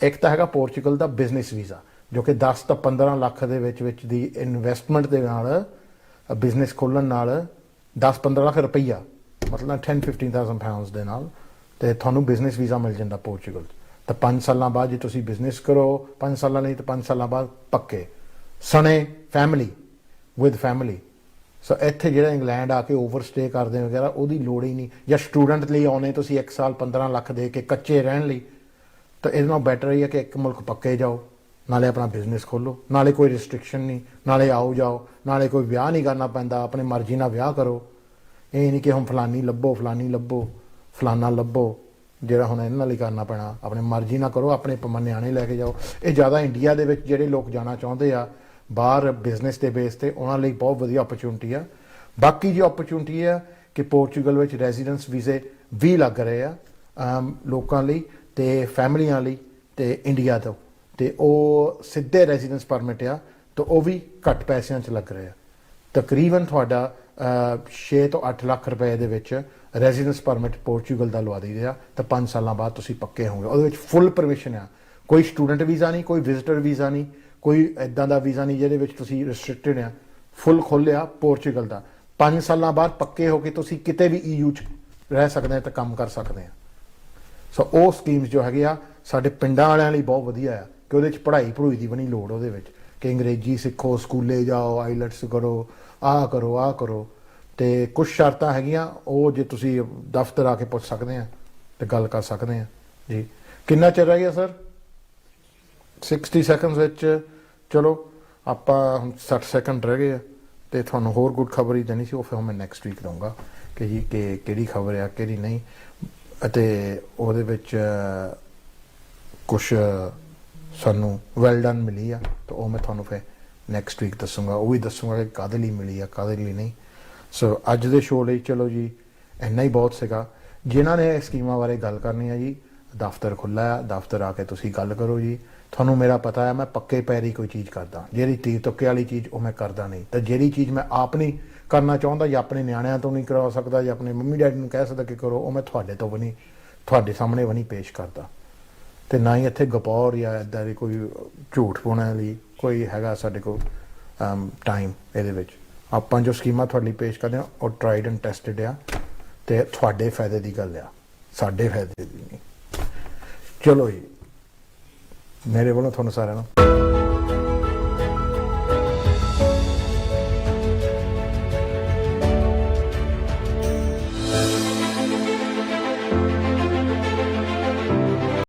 ਇੱਕ ਤਾਂ ਹੈਗਾ ਪੋਰਚੁਗਲ ਦਾ ਬਿਜ਼ਨਸ ਵੀਜ਼ਾ, ਜੋ ਕਿ 10 ਤੋਂ 15 ਲੱਖ ਦੇ ਵਿੱਚ ਦੀ ਇਨਵੈਸਟਮੈਂਟ ਦੇ ਨਾਲ ਬਿਜ਼ਨਸ ਖੋਲ੍ਹਣ ਨਾਲ 10-15 ਲੱਖ ਰੁਪਈਆ, ਮਤਲਬ 10-15,000 pounds ਦੇ ਨਾਲ, ਅਤੇ ਤੁਹਾਨੂੰ ਬਿਜ਼ਨਸ ਵੀਜ਼ਾ ਮਿਲ ਜਾਂਦਾ ਪੋਰਚੁਗਲ 'ਚ। ਤਾਂ 5 ਸਾਲਾਂ ਬਾਅਦ ਜੇ ਤੁਸੀਂ ਬਿਜ਼ਨਸ ਕਰੋ, 5 ਸਾਲਾਂ ਨਹੀਂ ਤਾਂ 5 ਸਾਲਾਂ ਬਾਅਦ ਪੱਕੇ ਸਣੇ ਫੈਮਿਲੀ ਵਿਦ ਫੈਮਿਲੀ। ਸੋ ਇੱਥੇ ਜਿਹੜਾ ਇੰਗਲੈਂਡ ਆ ਕੇ ਓਵਰਸਟੇ ਕਰਦੇ ਵਗੈਰਾ ਉਹਦੀ ਲੋੜ ਹੀ ਨਹੀਂ। ਜਾਂ ਸਟੂਡੈਂਟ ਲਈ ਆਉਣੇ ਤੁਸੀਂ 1 ਸਾਲ 15 ਲੱਖ ਦੇ ਕੇ ਕੱਚੇ ਰਹਿਣ ਲਈ, ਤਾਂ ਇਹਦੇ ਨਾਲ ਬੈਟਰ ਹੀ ਹੈ ਕਿ ਇੱਕ ਮੁਲਕ ਪੱਕੇ ਜਾਓ, ਨਾਲੇ ਆਪਣਾ ਬਿਜ਼ਨਸ ਖੋਲ੍ਹੋ, ਨਾਲੇ ਕੋਈ ਰਿਸਟ੍ਰਿਕਸ਼ਨ ਨਹੀਂ, ਨਾਲੇ ਆਓ ਜਾਓ, ਨਾਲੇ ਕੋਈ ਵਿਆਹ ਨਹੀਂ ਕਰਨਾ ਪੈਂਦਾ, ਆਪਣੇ ਮਰਜ਼ੀ ਨਾਲ ਵਿਆਹ ਕਰੋ। ਇਹ ਨਹੀਂ ਕਿ ਹੁਣ ਫਲਾਨੀ ਲੱਭੋ ਫਲਾਨਾ ਲੱਭੋ, ਜਿਹੜਾ ਹੁਣ ਇਹਨਾਂ ਨਾਲ ਹੀ ਕਰਨਾ ਪੈਣਾ। ਆਪਣੇ ਮਰਜ਼ੀ ਨਾਲ ਕਰੋ, ਆਪਣੇ ਨਿਆਣੇ ਲੈ ਕੇ ਜਾਓ। ਇਹ ਜ਼ਿਆਦਾ ਇੰਡੀਆ ਦੇ ਵਿੱਚ ਜਿਹੜੇ ਲੋਕ ਜਾਣਾ ਚਾਹੁੰਦੇ ਆ ਬਾਹਰ ਬਿਜ਼ਨਸ ਦੇ ਬੇਸ 'ਤੇ, ਉਹਨਾਂ ਲਈ ਬਹੁਤ ਵਧੀਆ ਓਪਰਚੁਨਿਟੀ ਆ। ਬਾਕੀ ਜੀ ਓਪਰਚੁਨਿਟੀ ਆ ਕਿ ਪੋਰਚੁਗਲ ਵਿੱਚ ਰੈਜ਼ੀਡੈਂਸ ਵੀਜ਼ੇ ਵੀ ਲੱਗ ਰਹੇ ਆ ਲੋਕਾਂ ਲਈ ਅਤੇ ਫੈਮਲੀਆਂ ਲਈ, ਅਤੇ ਇੰਡੀਆ ਤੋਂ, ਅਤੇ ਉਹ ਸਿੱਧੇ ਰੈਜ਼ੀਡੈਂਸ ਪਰਮਿਟ ਆ, ਤਾਂ ਉਹ ਵੀ ਘੱਟ ਪੈਸਿਆਂ 'ਚ ਲੱਗ ਰਹੇ ਆ। ਤਕਰੀਬਨ ਤੁਹਾਡਾ 6 ਤੋਂ 8 ਲੱਖ ਰੁਪਏ ਦੇ ਵਿੱਚ ਰੈਜ਼ੀਡੈਂਸ ਪਰਮਿਟ ਪੋਰਚੁਗਲ ਦਾ ਲਵਾ ਦਈਦੇ ਆ, ਤਾਂ 5 ਸਾਲਾਂ ਬਾਅਦ ਤੁਸੀਂ ਪੱਕੇ ਹੋਗੇ। ਉਹਦੇ ਵਿੱਚ ਫੁੱਲ ਪਰਮਿਸ਼ਨ ਆ, ਕੋਈ ਸਟੂਡੈਂਟ ਵੀਜ਼ਾ ਨਹੀਂ, ਕੋਈ ਵਿਜ਼ਟਰ ਵੀਜ਼ਾ ਨਹੀਂ, ਕੋਈ ਇੱਦਾਂ ਦਾ ਵੀਜ਼ਾ ਨਹੀਂ ਜਿਹਦੇ ਵਿੱਚ ਤੁਸੀਂ ਰਿਸਟ੍ਰਿਕਟਡ ਆ। ਫੁੱਲ ਖੋਲ੍ਹਿਆ ਪੋਰਚੁਗਲ ਦਾ। 5 ਸਾਲਾਂ ਬਾਅਦ ਪੱਕੇ ਹੋ ਕੇ ਤੁਸੀਂ ਕਿਤੇ ਵੀ EU 'ਚ ਰਹਿ ਸਕਦੇ ਹਾਂ ਤੇ ਕੰਮ ਕਰ ਸਕਦੇ ਹਾਂ। ਸੋ ਉਹ ਸਕੀਮਸ ਜੋ ਹੈਗੇ ਆ ਸਾਡੇ ਪਿੰਡਾਂ ਵਾਲਿਆਂ ਲਈ ਬਹੁਤ ਵਧੀਆ ਆ ਕਿ ਉਹਦੇ 'ਚ ਪੜ੍ਹਾਈ ਭੜੂਈ ਦੀ ਵੀ ਨਹੀਂ ਲੋੜ ਉਹਦੇ ਵਿੱਚ ਕਿ ਅੰਗਰੇਜ਼ੀ ਸਿੱਖੋ, ਸਕੂਲੇ ਜਾਓ, ਆਈਲੈਟਸ ਕਰੋ, ਆਹ ਕਰੋ। ਤੇ ਕੁਛ ਸ਼ਰਤਾਂ ਹੈਗੀਆਂ ਉਹ ਜੇ ਤੁਸੀਂ ਦਫ਼ਤਰ ਆ ਕੇ ਪੁੱਛ ਸਕਦੇ ਆ ਤੇ ਗੱਲ ਕਰ ਸਕਦੇ ਆ ਜੀ। ਕਿੰਨਾ ਚਿਰ ਰਹਿ ਗਿਆ ਸਰ? 60 ਸੈਕਿੰਡਸ ਵਿੱਚ। ਚਲੋ ਆਪਾਂ ਹੁਣ 60 ਸੈਕਿੰਡ ਰਹਿ ਗਏ ਆ ਤੇ ਤੁਹਾਨੂੰ ਹੋਰ ਗੁੱਡ ਖਬਰ ਹੀ ਦੇਣੀ ਸੀ, ਉਹ ਫਿਰ ਮੈਂ ਨੈਕਸਟ ਵੀਕ ਦਊਂਗਾ ਕਿ ਜੀ ਕਿ ਕਿਹੜੀ ਖਬਰ ਆ ਕਿਹੜੀ ਨਹੀਂ। ਅਤੇ ਉਹਦੇ ਵਿੱਚ ਕੁਛ ਸਾਨੂੰ ਵੈਲ ਡਨ ਮਿਲੀ ਆ ਤਾਂ ਉਹ ਮੈਂ ਤੁਹਾਨੂੰ ਫਿਰ ਨੈਕਸਟ ਵੀਕ ਦੱਸੂਗਾ। ਉਹ ਵੀ ਦੱਸੂਗਾ ਕਿ ਕਾਹਦੇ ਲਈ ਮਿਲੀ ਆ ਕਾਹਦੇ ਲਈ ਨਹੀਂ। ਸੋ ਅੱਜ ਦੇ ਸ਼ੋਅ ਲਈ ਚਲੋ ਜੀ ਇੰਨਾ ਹੀ ਬਹੁਤ ਸੀਗਾ। ਜਿਨ੍ਹਾਂ ਨੇ ਇਹ ਸਕੀਮਾਂ ਬਾਰੇ ਗੱਲ ਕਰਨੀ ਆ ਜੀ, ਦਫ਼ਤਰ ਖੁੱਲ੍ਹਾ ਆ, ਦਫ਼ਤਰ ਆ ਕੇ ਤੁਸੀਂ ਗੱਲ ਕਰੋ ਜੀ। ਤੁਹਾਨੂੰ ਮੇਰਾ ਪਤਾ ਹੈ ਮੈਂ ਪੱਕੇ ਪੈਰੀ ਕੋਈ ਚੀਜ਼ ਕਰਦਾ, ਜਿਹੜੀ ਤੀਰ ਤੁੱਕੇ ਵਾਲੀ ਚੀਜ਼ ਉਹ ਮੈਂ ਕਰਦਾ ਨਹੀਂ। ਤਾਂ ਜਿਹੜੀ ਚੀਜ਼ ਮੈਂ ਆਪ ਨਹੀਂ ਕਰਨਾ ਚਾਹੁੰਦਾ ਜਾਂ ਆਪਣੇ ਨਿਆਣਿਆਂ ਤੋਂ ਨਹੀਂ ਕਰਵਾ ਸਕਦਾ ਜਾਂ ਆਪਣੇ ਮੰਮੀ ਡੈਡੀ ਨੂੰ ਕਹਿ ਸਕਦਾ ਕਿ ਕਰੋ, ਉਹ ਮੈਂ ਤੁਹਾਡੇ ਤੋਂ ਵੀ ਨਹੀਂ, ਤੁਹਾਡੇ ਸਾਹਮਣੇ ਵੀ ਨਹੀਂ ਪੇਸ਼ ਕਰਦਾ। ਤੇ ਨਾ ਹੀ ਇੱਥੇ ਗਪੌਰ ਜਾਂ ਇੱਦਾਂ ਦੀ ਕੋਈ ਝੂਠ ਪਾਉਣ ਲਈ ਕੋਈ ਹੈਗਾ ਸਾਡੇ ਕੋਲ ਟਾਈਮ। ਇਹਦੇ ਵਿੱਚ ਆਪਾਂ ਜੋ ਸਕੀਮਾਂ ਤੁਹਾਡੇ ਲਈ ਪੇਸ਼ ਕਰਦੇ ਹਾਂ ਉਹ ਟਰਾਈਡ ਐਂਡ ਟੈਸਟਡ ਆ ਤੇ ਤੁਹਾਡੇ ਫਾਇਦੇ ਦੀ ਗੱਲ ਆ, ਸਾਡੇ ਫਾਇਦੇ ਦੀ ਨਹੀਂ। ਚਲੋ ਜੀ, ਮੇਰੇ ਵੱਲੋਂ ਤੁਹਾਨੂੰ ਸਾਰਿਆਂ ਨੂੰ